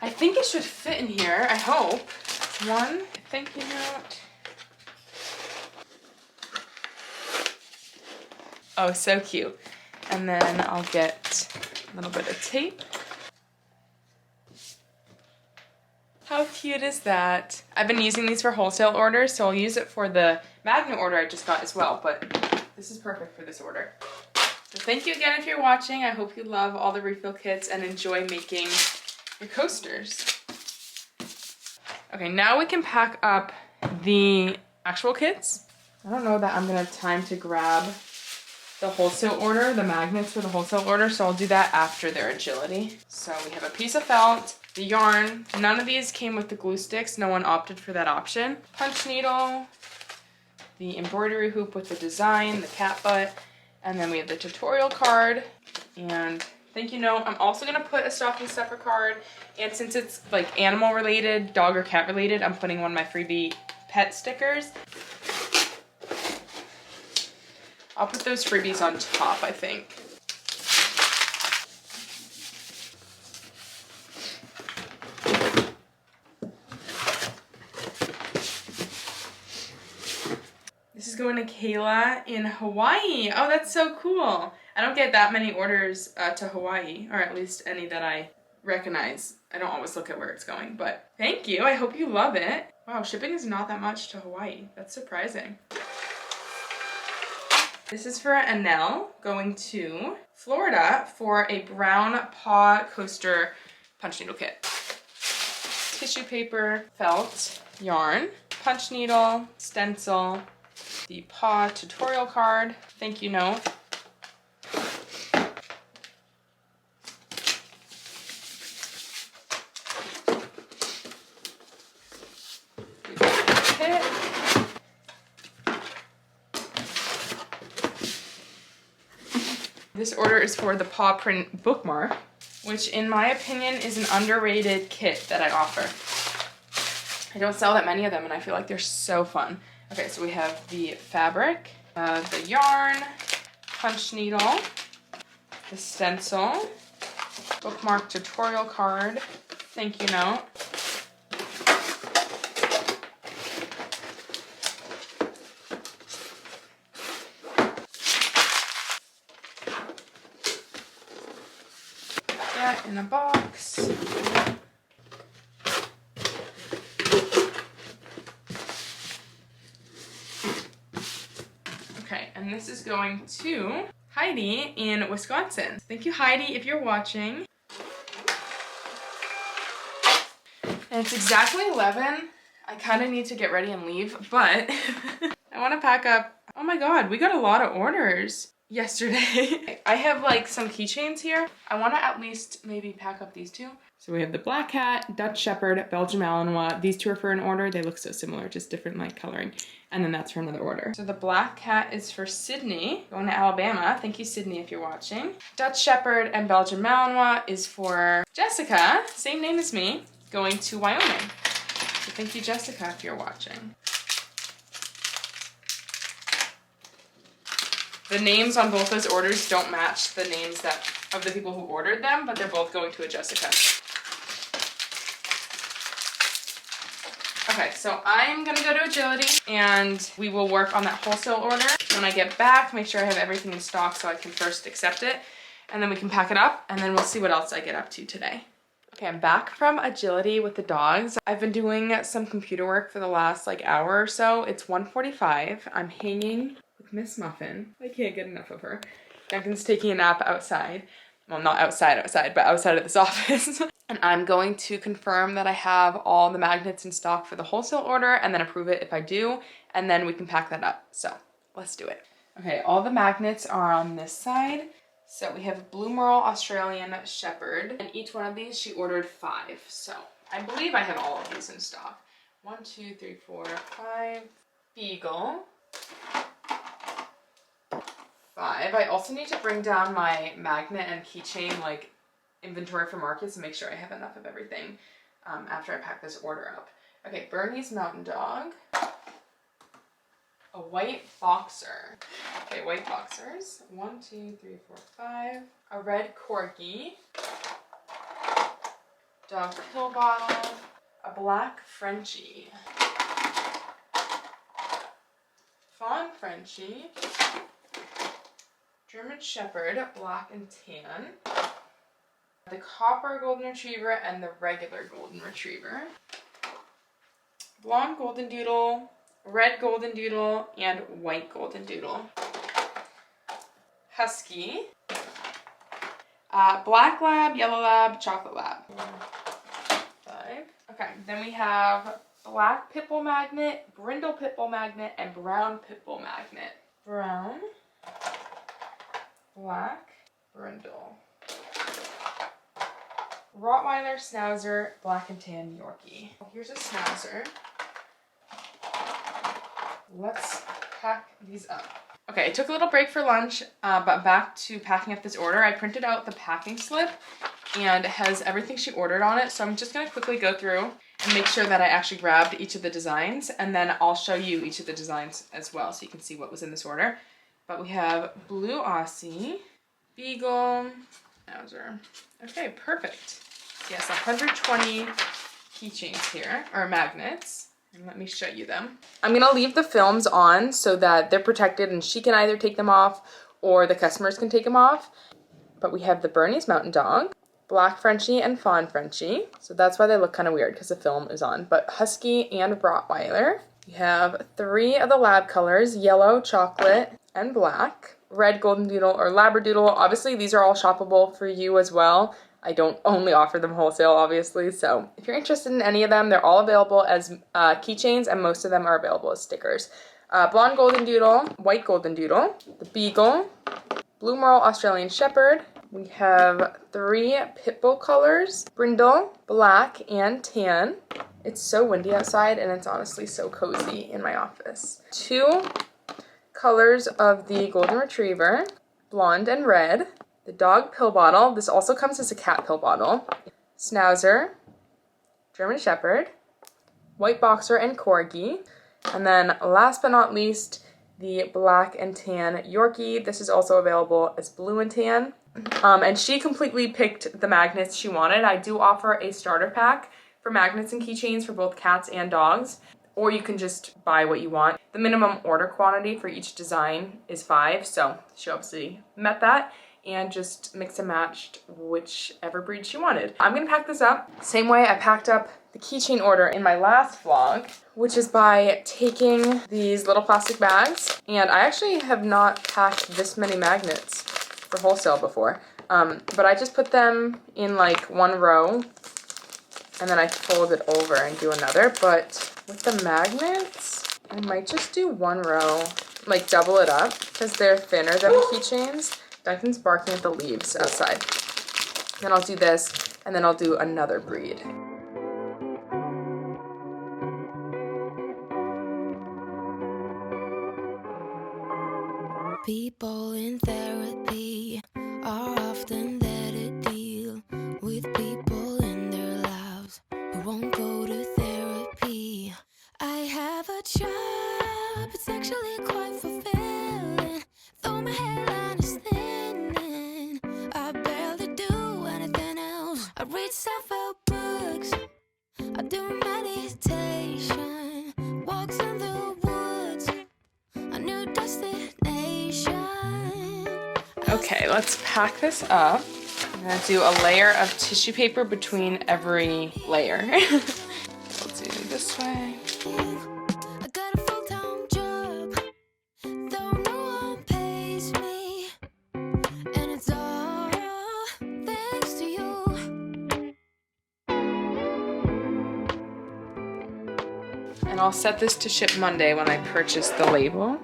I think it should fit in here, I hope. 1 thank you note. Oh, so cute. And then I'll get a little bit of tape. How cute is that? I've been using these for wholesale orders, so I'll use it for the magnet order I just got as well, but this is perfect for this order. So thank you again if you're watching. I hope you love all the refill kits and enjoy making your coasters. Okay, now we can pack up the actual kits. I don't know that I'm gonna have time to grab the wholesale order, the magnets for the wholesale order, so I'll do that after their agility. So we have a piece of felt, the yarn. None of these came with the glue sticks. No one opted for that option. Punch needle, the embroidery hoop with the design, the cat butt, and then we have the tutorial card and thank you note. I'm also gonna put a stocking stuffer card, and since it's like animal related, dog or cat related, I'm putting one of my freebie pet stickers. I'll put those freebies on top, I think. This is going to Kayla in Hawaii. Oh, that's so cool. I don't get that many orders to Hawaii, or at least any that I recognize. I don't always look at where it's going, but thank you. I hope you love it. Wow, shipping is not that much to Hawaii. That's surprising. This is for Anel going to Florida for a brown paw coaster punch needle kit. Tissue paper, felt, yarn, punch needle, stencil, the paw tutorial card, thank you note. This order is for the paw print bookmark, which in my opinion is an underrated kit that I offer. I don't sell that many of them and I feel like they're so fun. Okay, so we have the fabric, the yarn, punch needle, the stencil, bookmark tutorial card, thank you note. That in a box. Okay, and this is going to Heidi in Wisconsin. Thank you, Heidi, if you're watching. And it's exactly 11. I kind of need to get ready and leave, but I want to pack up. Oh my god, we got a lot of orders yesterday. I have like some keychains here. I want to at least maybe pack up these two. So we have the Black Cat, Dutch Shepherd, Belgian Malinois. These two are for an order. They look so similar, just different like coloring. And then that's for another order. So the Black Cat is for Sydney, going to Alabama. Thank you, Sydney, if you're watching. Dutch Shepherd and Belgian Malinois is for Jessica, same name as me, going to Wyoming. So thank you, Jessica, if you're watching. The names on both those orders don't match the names of the people who ordered them, but they're both going to a Jessica. Okay, so I'm gonna go to Agility and we will work on that wholesale order. When I get back, make sure I have everything in stock so I can first accept it, and then we can pack it up, and then we'll see what else I get up to today. Okay, I'm back from Agility with the dogs. I've been doing some computer work for the last like hour or so. It's 1:45. I'm hanging with Miss Muffin. I can't get enough of her. Duncan's taking a nap outside. Well, not outside, but outside of this office. And I'm going to confirm that I have all the magnets in stock for the wholesale order and then approve it if I do, and then we can pack that up. So let's do it. Okay, all the magnets are on this side. So we have Blue Merle Australian Shepherd, and each one of these she ordered 5. So I believe I have all of these in stock. 1, 2, 3, 4, 5. Beagle. 5. I also need to bring down my magnet and keychain like inventory for markets and make sure I have enough of everything after I pack this order up. Okay, Bernese Mountain Dog. A white boxer. Okay, white boxers. 1, 2, 3, 4, 5. A red corgi. Dog pill bottle. A black Frenchie. Fawn Frenchie. German Shepherd, black and tan. The copper golden retriever and the regular golden retriever. Blonde golden doodle, red golden doodle, and white golden doodle. Husky. Black lab, yellow lab, chocolate lab. 5. Okay, then we have black pitbull magnet, brindle pitbull magnet, and brown pitbull magnet. Brown. Black, brindle. Rottweiler, Schnauzer, black and tan Yorkie. Here's a Schnauzer. Let's pack these up. Okay, I took a little break for lunch, but back to packing up this order. I printed out the packing slip and it has everything she ordered on it. So I'm just gonna quickly go through and make sure that I actually grabbed each of the designs, and then I'll show you each of the designs as well so you can see what was in this order. But we have Blue Aussie, Beagle, Schnauzer. Okay, perfect. Yes, 120 keychains here, or magnets. And let me show you them. I'm gonna leave the films on so that they're protected and she can either take them off or the customers can take them off. But we have the Bernese Mountain Dog, Black Frenchie, and Fawn Frenchie. So that's why they look kind of weird because the film is on. But Husky and Rottweiler. We have 3 of the lab colors, yellow, chocolate, and black. Red golden doodle or labradoodle. Obviously these are all shoppable for you as well. I don't only offer them wholesale, obviously, so if you're interested in any of them, they're all available as keychains, and most of them are available as stickers. Blonde golden doodle, white golden doodle, the Beagle, Blue Merle Australian Shepherd. We have 3 pitbull colors, brindle, black, and tan. It's so windy outside, and it's honestly so cozy in my office. 2 colors of the golden retriever, blonde and red. The dog pill bottle. This also comes as a cat pill bottle. Schnauzer, German Shepherd, white boxer and corgi. And then last but not least, the black and tan Yorkie. This is also available as blue and tan. And she completely picked the magnets she wanted. I do offer a starter pack for magnets and keychains for both cats and dogs, or you can just buy what you want. The minimum order quantity for each design is 5, so she obviously met that and just mix and matched whichever breed she wanted. I'm gonna pack this up same way I packed up the keychain order in my last vlog, which is by taking these little plastic bags. And I actually have not packed this many magnets for wholesale before, but I just put them in like one row and then I fold it over and do another. But with the magnets, I might just do one row, like double it up because they're thinner than the keychains. Duncan's barking at the leaves outside. Then I'll do this, and then I'll do another breed. People in therapy are often there to deal with people in their lives who won't go to therapy. I have a job, it's actually quite fulfilling. Throw my self-help books. I do meditation, walks in the woods, a new destination. Okay, let's pack this up. I'm gonna do a layer of tissue paper between every layer. We'll do this way. I got a full-time job, though no one pays me, and it's all thanks to you. And I'll set this to ship Monday when I purchase the label.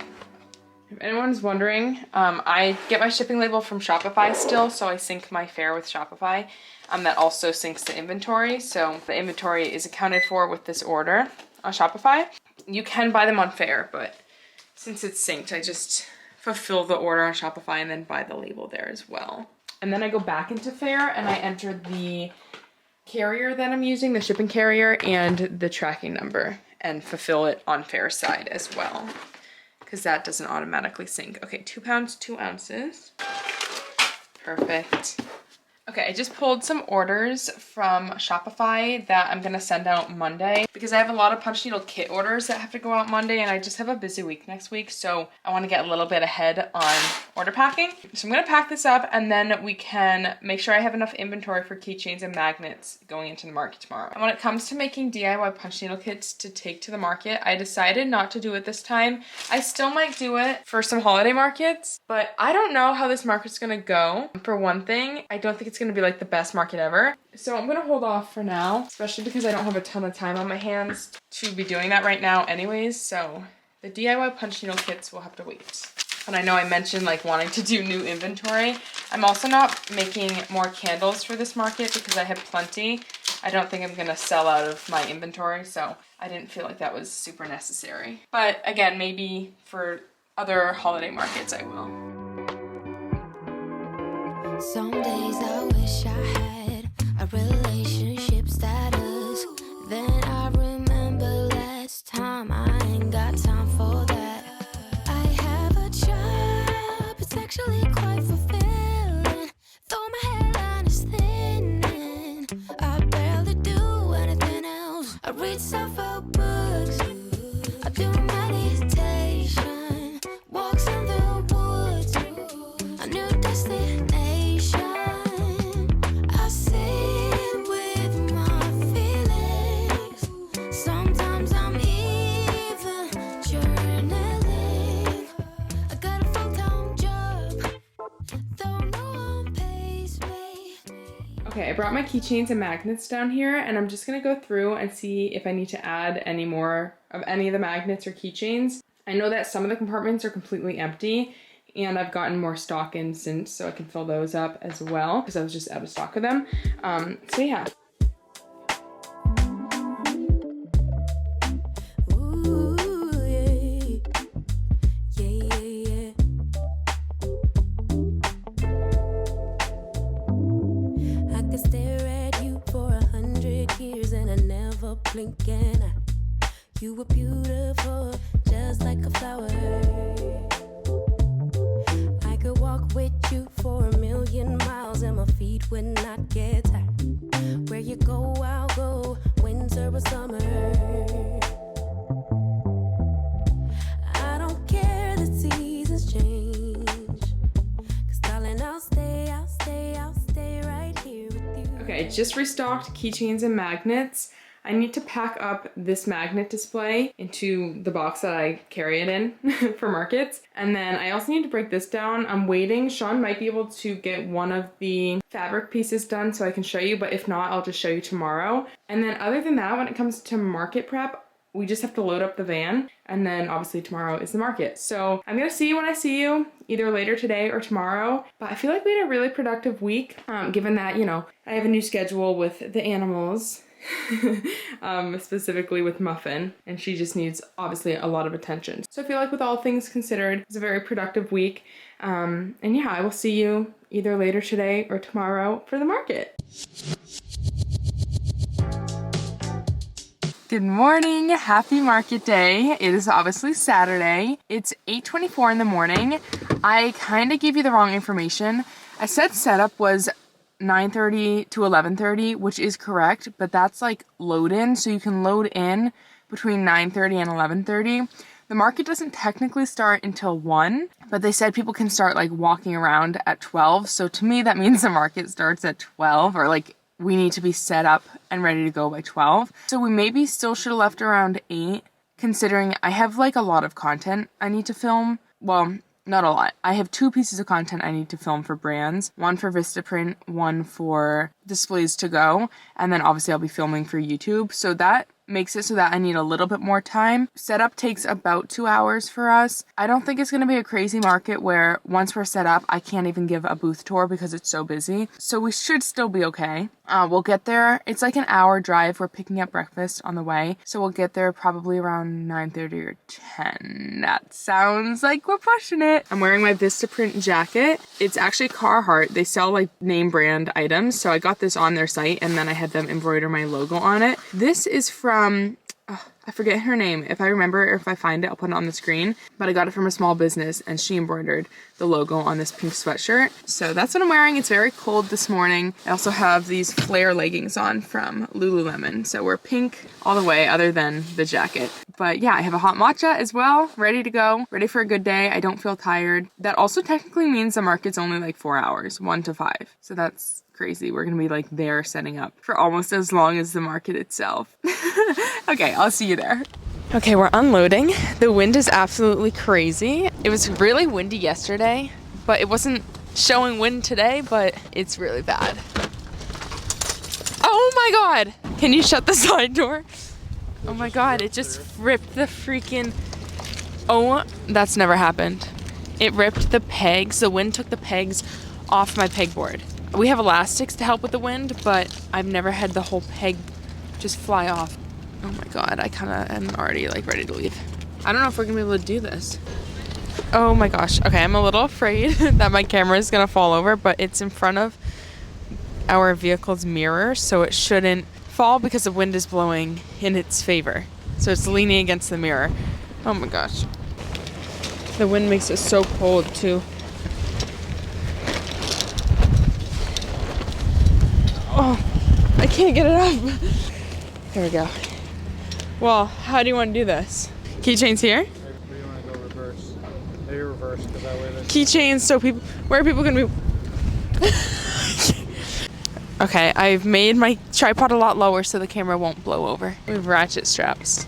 If anyone's wondering, I get my shipping label from Shopify still, so I sync my fare with Shopify. That also syncs the inventory, so the inventory is accounted for with this order on Shopify. You can buy them on Fare, but since it's synced, I just fulfill the order on Shopify and then buy the label there as well. And then I go back into Fare and I enter the carrier that I'm using, the shipping carrier, and the tracking number, and fulfill it on Fare's side as well, because that doesn't automatically sync. Okay, 2 pounds, 2 ounces. Perfect. Okay, I just pulled some orders from Shopify that I'm gonna send out Monday because I have a lot of punch needle kit orders that have to go out Monday, and I just have a busy week next week, so I wanna get a little bit ahead on order packing. So I'm gonna pack this up and then we can make sure I have enough inventory for keychains and magnets going into the market tomorrow. And when it comes to making DIY punch needle kits to take to the market, I decided not to do it this time. I still might do it for some holiday markets, but I don't know how this market's gonna go. For one thing, I don't think it's gonna be like the best market ever. So I'm gonna hold off for now, especially because I don't have a ton of time on my hands to be doing that right now anyways. So the DIY punch needle kits will have to wait. And I know I mentioned like wanting to do new inventory. I'm also not making more candles for this market because I have plenty. I don't think I'm gonna sell out of my inventory, so I didn't feel like that was super necessary. But again, maybe for other holiday markets I will. Some days I wish I had a relationship status. Then I remember last time I ain't got time for that. I have a job, it's actually quite fulfilling. Though my hairline is thinning, I barely do anything else. I read self-help books, I do meditation, walks in the woods, a new destination. Okay, I brought my keychains and magnets down here, and I'm just gonna go through and see if I need to add any more of any of the magnets or keychains. I know that some of the compartments are completely empty, and I've gotten more stock in since, so I can fill those up as well, because I was just out of stock of them. So yeah. Blinking, you were beautiful, just like a flower. I could walk with you for 1,000,000 miles and my feet would not get tired. Where you go, I'll go, winter or summer. I don't care the seasons change, 'cause darling, I'll stay right here with you. Okay, I just restocked keychains and magnets. I need to pack up this magnet display into the box that I carry it in for markets. And then I also need to break this down. I'm waiting. Sean might be able to get one of the fabric pieces done so I can show you, but if not, I'll just show you tomorrow. And then other than that, when it comes to market prep, we just have to load up the van, and then obviously tomorrow is the market. So I'm gonna see you when I see you, either later today or tomorrow. But I feel like we had a really productive week, given that, you know, I have a new schedule with the animals. Specifically with Muffin, and she just needs obviously a lot of attention. So I feel like with all things considered, it's a very productive week. And yeah, I will see you either later today or tomorrow for the market. Good morning, happy market day. It is obviously Saturday. It's 8:24 in the morning. I kind of gave you the wrong information. I said setup was 9:30 to 11:30, which is correct, but that's like load in. So you can load in between 9:30 and 11:30. The market doesn't technically start until 1, but they said people can start like walking around at 12. So to me, that means the market starts at 12, or like we need to be set up and ready to go by 12. So we maybe still should have left around 8, considering I have like a lot of content I need to film. Well, not a lot. I have 2 pieces of content I need to film for brands. One for Vistaprint, one for displays to go. And then obviously I'll be filming for YouTube. So that makes it so that I need a little bit more time. Setup takes about 2 hours for us. I don't think it's going to be a crazy market where once we're set up, I can't even give a booth tour because it's so busy. So we should still be okay. We'll get there. It's like an hour drive. We're picking up breakfast on the way. So we'll get there probably around 9:30 or 10. That sounds like we're pushing it. I'm wearing my Vistaprint jacket. It's actually Carhartt. They sell like name brand items. So I got this on their site and then I had them embroider my logo on it. This is from I forget her name. If I remember or if I find it, I'll put it on the screen. But I got it from a small business and she embroidered the logo on this pink sweatshirt. So that's what I'm wearing. It's very cold this morning. I also have these flare leggings on from Lululemon. So we're pink all the way other than the jacket. But yeah, I have a hot matcha as well, ready to go, ready for a good day. I don't feel tired. That also technically means the market's only like 4 hours, 1 to 5. So that's crazy. We're gonna be like there setting up for almost as long as the market itself. Okay, I'll see you there. Okay, we're unloading. The wind is absolutely crazy. It was really windy yesterday, but it wasn't showing wind today, but it's really bad. Oh my God! Can you shut the side door? Oh my God, it just ripped the freaking... Oh, that's never happened. It ripped the pegs. The wind took the pegs off my pegboard. We have elastics to help with the wind, but I've never had the whole peg just fly off. Oh my God, I kind of am already like ready to leave. I don't know if we're gonna be able to do this. Oh my gosh. Okay, I'm a little afraid that my camera is gonna fall over, but it's in front of our vehicle's mirror, so it shouldn't fall because the wind is blowing in its favor. So it's leaning against the mirror. Oh my gosh. The wind makes it so cold too. Oh, I can't get it up. There we go. Well, how do you want to do this? Keychains here? Maybe you want to go reverse. Maybe reverse, because that way keychains, so people, where are people gonna be? Okay, I've made my tripod a lot lower so the camera won't blow over. We have ratchet straps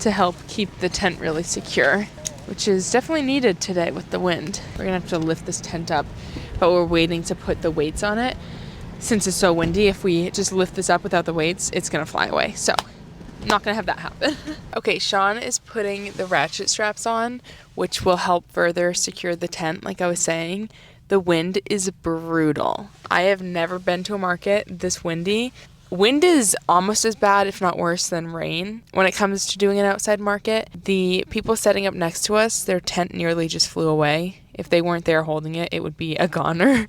to help keep the tent really secure, which is definitely needed today with the wind. We're gonna have to lift this tent up, but we're waiting to put the weights on it. Since it's so windy, if we just lift this up without the weights, it's gonna fly away. So, not gonna have that happen. Okay, Sean is putting the ratchet straps on, which will help further secure the tent, like I was saying. The wind is brutal. I have never been to a market this windy. Wind is almost as bad, if not worse, than rain when it comes to doing an outside market. The people setting up next to us, their tent nearly just flew away. If they weren't there holding it, it would be a goner.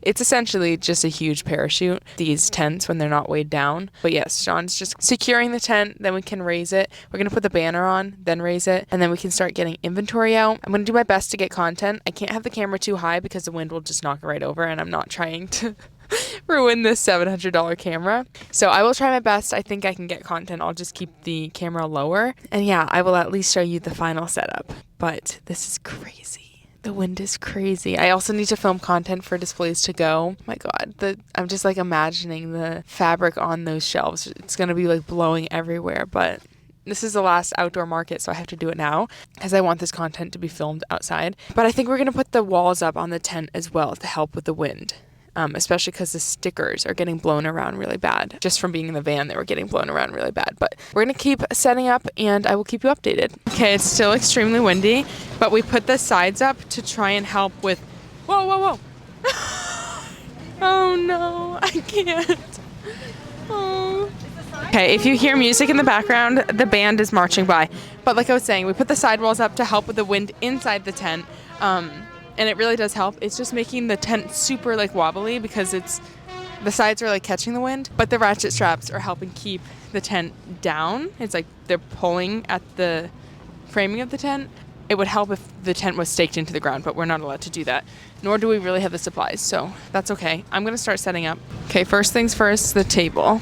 It's essentially just a huge parachute, these tents, when they're not weighed down. But yes, Sean's just securing the tent, then we can raise it. We're going to put the banner on, then raise it, and then we can start getting inventory out. I'm going to do my best to get content. I can't have the camera too high because the wind will just knock it right over, and I'm not trying to ruin this $700 camera. So I will try my best. I think I can get content. I'll just keep the camera lower. And yeah, I will at least show you the final setup. But this is crazy. The wind is crazy. I also need to film content for displays to go. My God, I'm just like imagining the fabric on those shelves. It's going to be like blowing everywhere, but this is the last outdoor market, so I have to do it now because I want this content to be filmed outside. But I think we're going to put the walls up on the tent as well to help with the wind. Especially because the stickers are getting blown around really bad. Just from being in the van, they were getting blown around really bad. But we're going to keep setting up, and I will keep you updated. Okay, it's still extremely windy, but we put the sides up to try and help with... Whoa, whoa, whoa. Oh, no, I can't. Oh. Okay, if you hear music in the background, the band is marching by. But like I was saying, we put the sidewalls up to help with the wind inside the tent. And it really does help. It's just making the tent super like wobbly because the sides are like catching the wind, but the ratchet straps are helping keep the tent down. It's like they're pulling at the framing of the tent. it would help if the tent was staked into the ground, but we're not allowed to do that. Nor do we really have the supplies, so that's okay. I'm gonna start setting up. Okay, first things first, the table.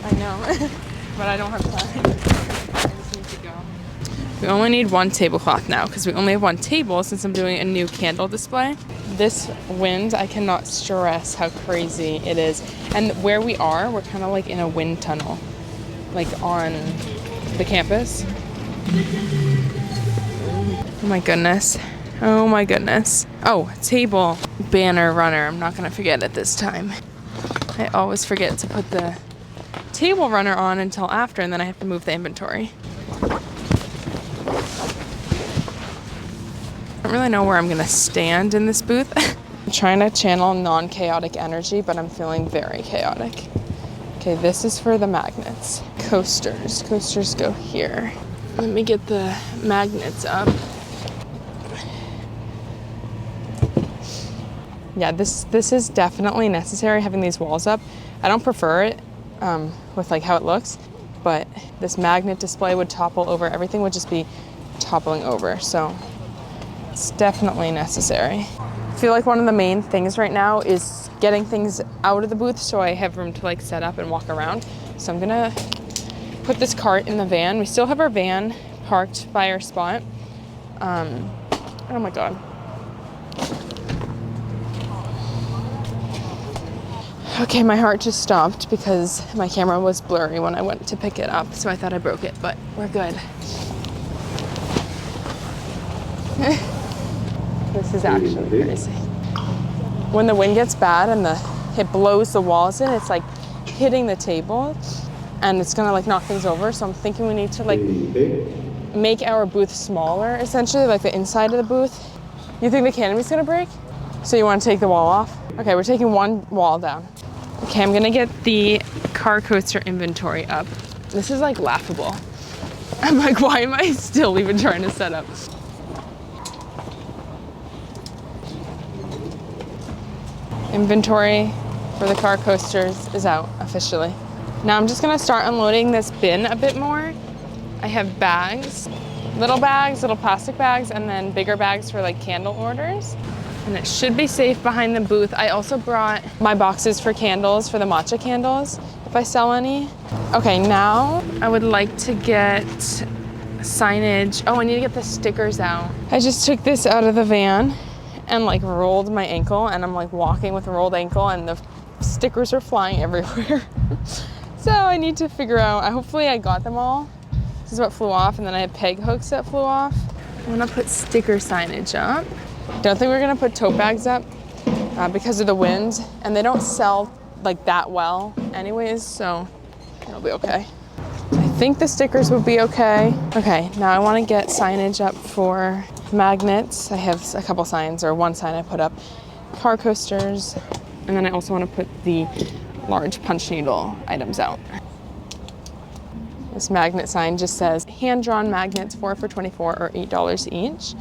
I know, but I don't have time. I just need to go. We only need one tablecloth now because we only have one table since I'm doing a new candle display. This wind, I cannot stress how crazy it is. And where we are, we're kind of like in a wind tunnel, like on the campus. Oh my goodness. Oh my goodness. Oh, table banner runner. I'm not gonna forget it this time. I always forget to put the table runner on until after, and then I have to move the inventory. I don't really know where I'm gonna stand in this booth. I'm trying to channel non-chaotic energy, but I'm feeling very chaotic. Okay, this is for the magnets. Coasters. Coasters go here. Let me get the magnets up. Yeah, this is definitely necessary, having these walls up. I don't prefer it with like how it looks, but this magnet display would topple over. Everything would just be toppling over, so it's definitely necessary. I feel like one of the main things right now is getting things out of the booth so I have room to like set up and walk around. So I'm gonna put this cart in the van. We still have our van parked by our spot. Oh my God. Okay, my heart just stopped because my camera was blurry when I went to pick it up, so I thought I broke it, but we're good. This is actually crazy. When the wind gets bad and it blows the walls in, it's like hitting the table and it's gonna like knock things over. So I'm thinking we need to like make our booth smaller, essentially, like the inside of the booth. You think the canopy's gonna break? So you wanna take the wall off? Okay, we're taking one wall down. Okay, I'm gonna get the car coaster inventory up. This is like laughable. I'm like, why am I still even trying to set up? Inventory for the car coasters is out officially. Now I'm just gonna start unloading this bin a bit more. I have bags, little plastic bags, and then bigger bags for like candle orders. And it should be safe behind the booth. I also brought my boxes for candles, for the matcha candles, if I sell any. Okay, now I would like to get signage. Oh, I need to get the stickers out. I just took this out of the van and like rolled my ankle, and I'm like walking with a rolled ankle and the stickers are flying everywhere. So I need to figure out, hopefully I got them all. This is what flew off, and then I have peg hooks that flew off. I'm gonna put sticker signage up. Don't think we're gonna put tote bags up because of the wind, and they don't sell like that well anyways, so it'll be okay. I think the stickers would be okay. Okay, now I wanna get signage up for magnets. I have a couple signs, or one sign I put up. Car coasters, and then I also wanna put the large punch needle items out. This magnet sign just says hand-drawn magnets, 4 for $24 or $8 each.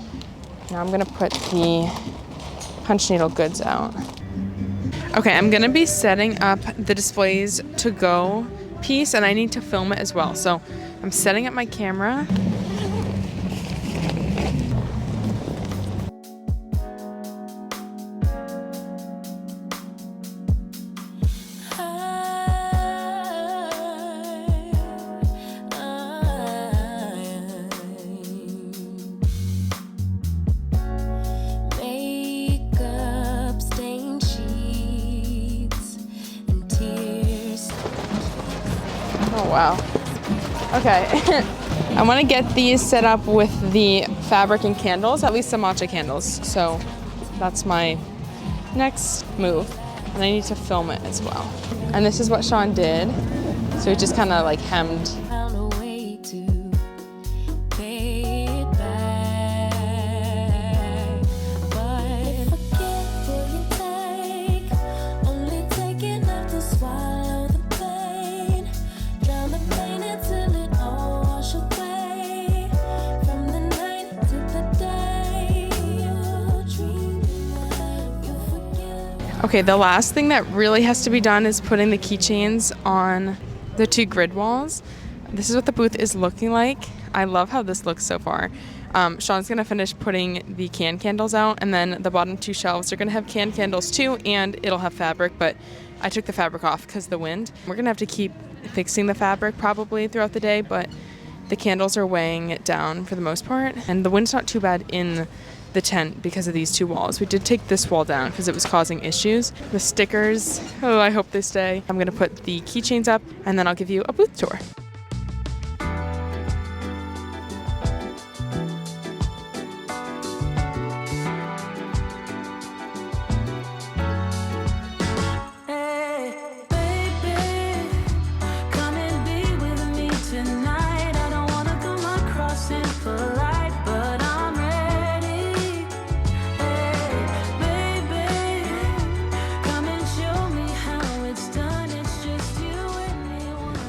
Now I'm gonna put the punch needle goods out. Okay, I'm gonna be setting up the displays to go piece, and I need to film it as well. So I'm setting up my camera. Oh wow. Okay. I want to get these set up with the fabric and candles, at least the matcha candles. So that's my next move. And I need to film it as well. And this is what Sean did. So he just kind of like hemmed. Okay, the last thing that really has to be done is putting the keychains on the 2 grid walls. This is what the booth is looking like. I love how this looks so far. Sean's gonna finish putting the can candles out, and then the bottom 2 shelves are gonna have can candles too, and it'll have fabric, but I took the fabric off because of the wind. We're gonna have to keep fixing the fabric probably throughout the day, but the candles are weighing it down for the most part, and the wind's not too bad in the tent because of these 2 walls. We did take this wall down because it was causing issues. The stickers, oh, I hope they stay. I'm gonna put the keychains up, and then I'll give you a booth tour.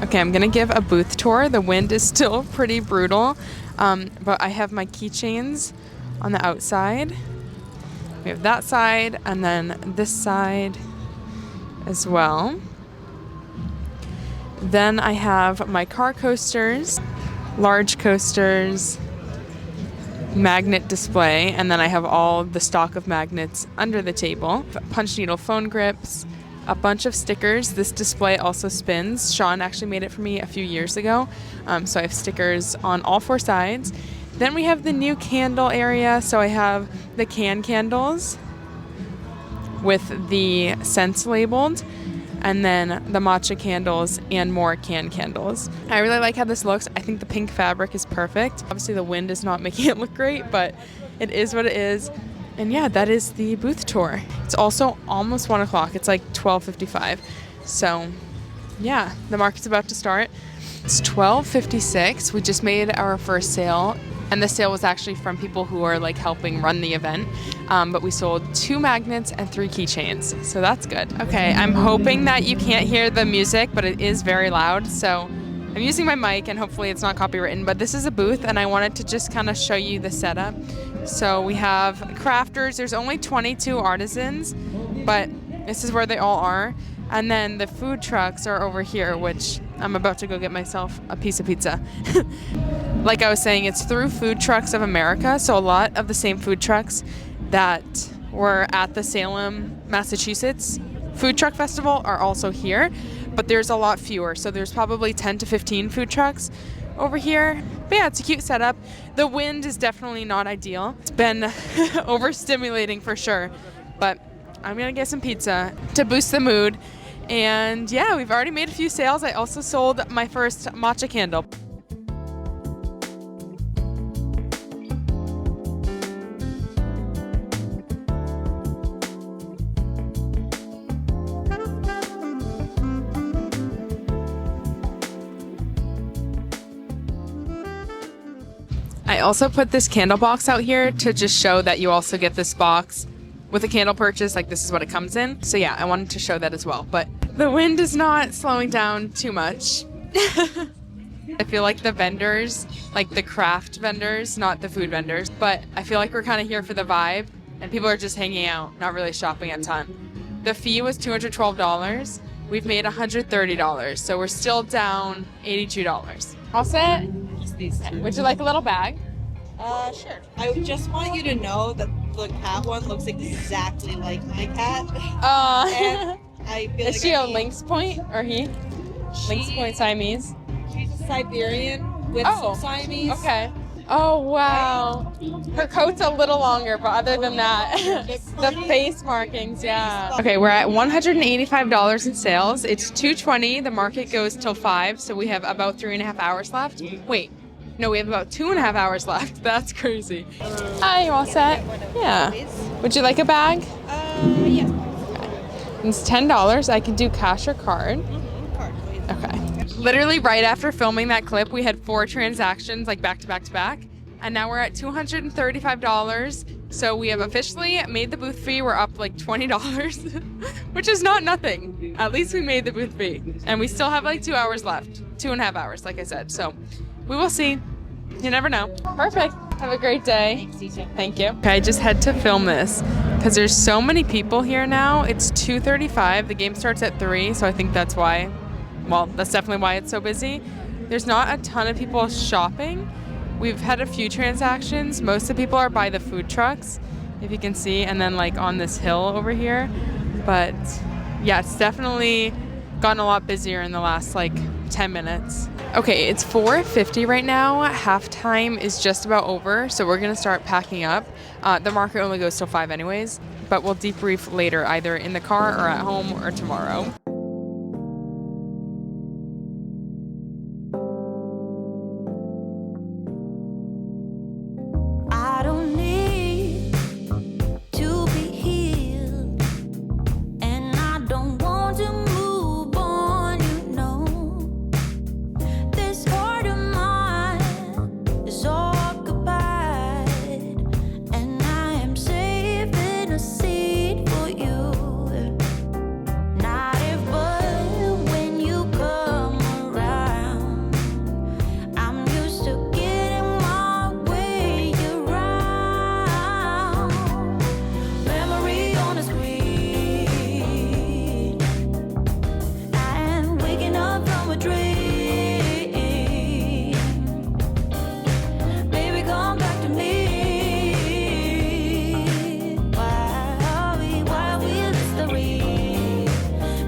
Okay, I'm gonna give a booth tour. The wind is still pretty brutal, but I have my keychains on the outside. We have that side, and then this side as well. Then I have my car coasters, large coasters, magnet display, and then I have all the stock of magnets under the table. Punch needle phone grips, a bunch of stickers. This display also spins. Sean actually made it for me a few years ago. So I have stickers on all 4 sides. Then we have the new candle area. So I have the can candles with the scents labeled, and then the matcha candles and more can candles. I really like how this looks. I think the pink fabric is perfect. Obviously the wind is not making it look great, but it is what it is. And yeah, that is the booth tour. It's also almost 1 o'clock. It's like 12:55. So yeah, the market's about to start. It's 12:56. We just made our first sale, and the sale was actually from people who are like helping run the event. But we sold 2 magnets and 3 keychains, so that's good. Okay, I'm hoping that you can't hear the music, but it is very loud. So I'm using my mic, and hopefully it's not copywritten, but this is a booth, and I wanted to just kind of show you the setup. So we have crafters. There's only 22 artisans, but this is where they all are. And then the food trucks are over here, which I'm about to go get myself a piece of pizza. Like I was saying, it's through Food Trucks of America, so a lot of the same food trucks that were at the Salem, Massachusetts Food Truck Festival are also here, but there's a lot fewer. So there's probably 10 to 15 food trucks over here. But yeah, it's a cute setup. The wind is definitely not ideal. It's been overstimulating for sure, but I'm gonna get some pizza to boost the mood. And yeah, we've already made a few sales. I also sold my first matcha candle. I also put this candle box out here to just show that you also get this box with a candle purchase. Like, this is what it comes in. So yeah, I wanted to show that as well. But the wind is not slowing down too much. I feel like the vendors, like the craft vendors, not the food vendors, but I feel like we're kind of here for the vibe, and people are just hanging out, not really shopping a ton. The fee was $212. We've made $130, so we're still down $82. All set? Would you like a little bag? Sure. I just want you to know that the cat one looks exactly like my cat. And I feel is like she a lynx point, or he? Lynx point Siamese? She's a Siberian with some Siamese. Okay. Oh, wow. Her coat's a little longer, but other than that, the face markings, yeah. Okay, we're at $185 in sales. It's $220. The market goes till 5, so we have about 3.5 hours left. Wait, no, we have about 2.5 hours left. That's crazy. Hi, you all set? Yeah. Would you like a bag? Yeah. It's $10. I can do cash or card. Card, please. Okay. Literally right after filming that clip, we had 4 transactions, like back to back to back. And now we're at $235. So we have officially made the booth fee. We're up like $20, which is not nothing. At least we made the booth fee. And we still have like 2 hours left. 2.5 hours, like I said. So we will see. You never know. Perfect. Have a great day. Thank you. Okay, I just had to film this because there's so many people here now. It's 2:35. The game starts at 3, so I think that's why. Well, that's definitely why it's so busy. There's not a ton of people shopping. we've had a few transactions. Most of the people are by the food trucks, if you can see, and then like on this hill over here. But yeah, it's definitely gotten a lot busier in the last like 10 minutes. Okay, it's 4:50 right now. Halftime is just about over, so we're gonna start packing up. The market only goes till 5 anyways, but we'll debrief later, either in the car or at home or tomorrow. I don't need to be healed, and I don't want to move on, you know. This heart of mine is occupied, and I am saving a seat for you. Not if but when you come around, I'm used to getting my way around. Memory on a screen, I am waking up from a dream. Baby, come back to me. Why we mystery?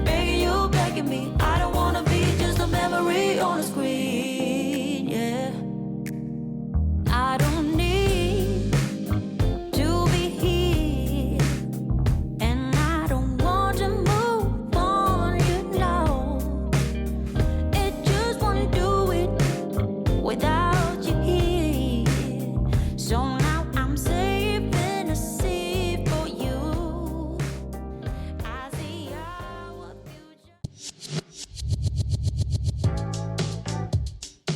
Begging you, begging me. I don't wanna be just a memory on a screen. Yeah, I don't need to be here, and I don't want to move on, you know. It just won't do it without you here. So now I'm saving a seat for you. I see our future.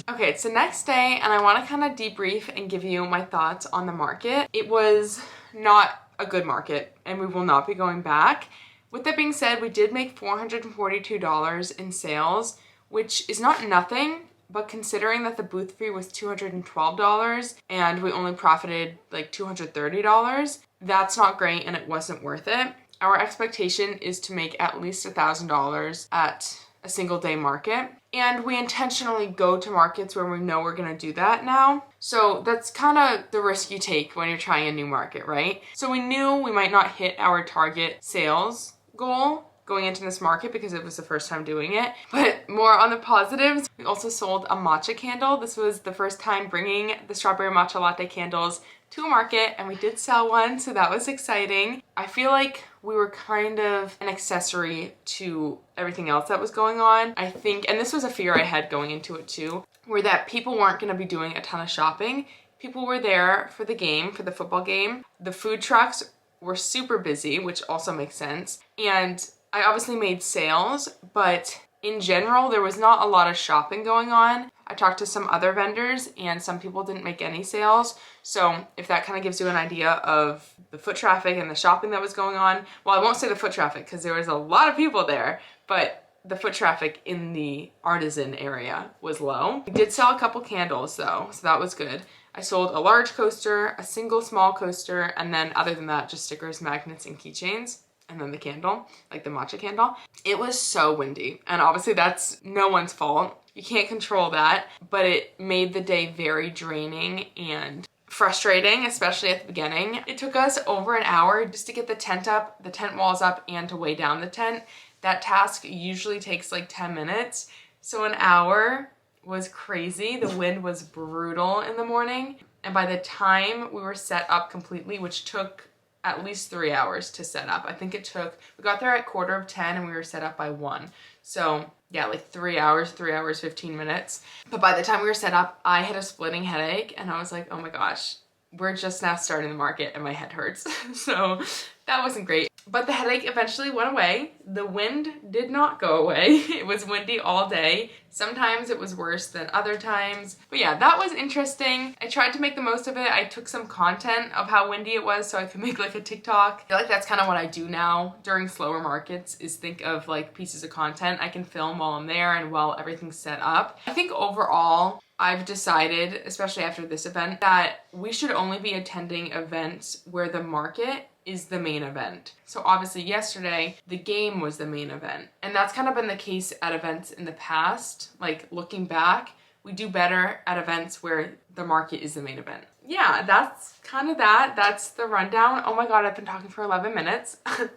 Okay, it's the next day and I want to kind of debrief and give you my thoughts on the market. It was not a good market and we will not be going back. With that being said, we did make $442 in sales, which is not nothing, but considering that the booth fee was $212 and we only profited like $230, that's not great and it wasn't worth it. Our expectation is to make at least $1,000 at a single day market. And we intentionally go to markets where we know we're gonna do that now. So that's kind of the risk you take when you're trying a new market, right? So we knew we might not hit our target sales goal going into this market because it was the first time doing it. But more on the positives, we also sold a matcha candle. This was the first time bringing the strawberry matcha latte candles to a market, and we did sell one, so that was exciting. I feel like we were kind of an accessory to everything else that was going on. I think, and this was a fear I had going into it too, were that people weren't gonna be doing a ton of shopping. People were there for the game, for the football game. The food trucks were super busy, which also makes sense. And I obviously made sales, but in general, there was not a lot of shopping going on. I talked to some other vendors and some people didn't make any sales. So if that kind of gives you an idea of the foot traffic and the shopping that was going on, well, I won't say the foot traffic because there was a lot of people there, but the foot traffic in the artisan area was low. We did sell a couple candles though, so that was good. I sold a large coaster, a single small coaster, and then other than that, just stickers, magnets, and keychains. And then the candle, like the matcha candle. It was so windy, and obviously that's no one's fault. You can't control that, but it made the day very draining and frustrating, especially at the beginning. It took us over an hour just to get the tent up, the tent walls up, and to weigh down the tent. That task usually takes like 10 minutes. So an hour was crazy. The wind was brutal in the morning. And by the time we were set up completely, which took at least 3 hours to set up. I think it took, we got there at 9:45 and we were set up by 1. So yeah, like 3 hours, 15 minutes. But by the time we were set up, I had a splitting headache and I was like, oh my gosh, we're just now starting the market and my head hurts. So that wasn't great. But the headache eventually went away. The wind did not go away. It was windy all day. Sometimes it was worse than other times. But yeah, that was interesting. I tried to make the most of it. I took some content of how windy it was so I could make like a TikTok. I feel like that's kind of what I do now during slower markets, is think of like pieces of content I can film while I'm there and while everything's set up. I think overall, I've decided, especially after this event, that we should only be attending events where the market is the main event. So obviously yesterday, the game was the main event. And that's kind of been the case at events in the past, like looking back, we do better at events where the market is the main event. Yeah, that's kind of that. That's the rundown. Oh my god, I've been talking for 11 minutes. I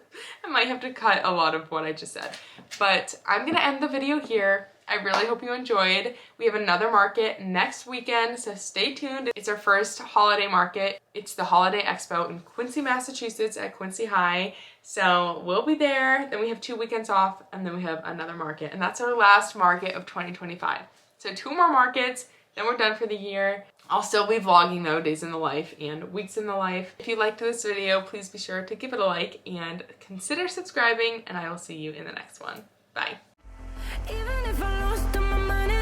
might have to cut a lot of what I just said. But I'm gonna end the video here. I really hope you enjoyed. We have another market next weekend, so stay tuned. It's our first holiday market. It's the Holiday Expo in Quincy, Massachusetts at Quincy High. So we'll be there. Then we have 2 weekends off, and then we have another market. And that's our last market of 2025. So 2 more markets, then we're done for the year. I'll still be vlogging though, days in the life and weeks in the life. If you liked this video, please be sure to give it a like and consider subscribing, and I will see you in the next one. Bye. Even if I lost all my money,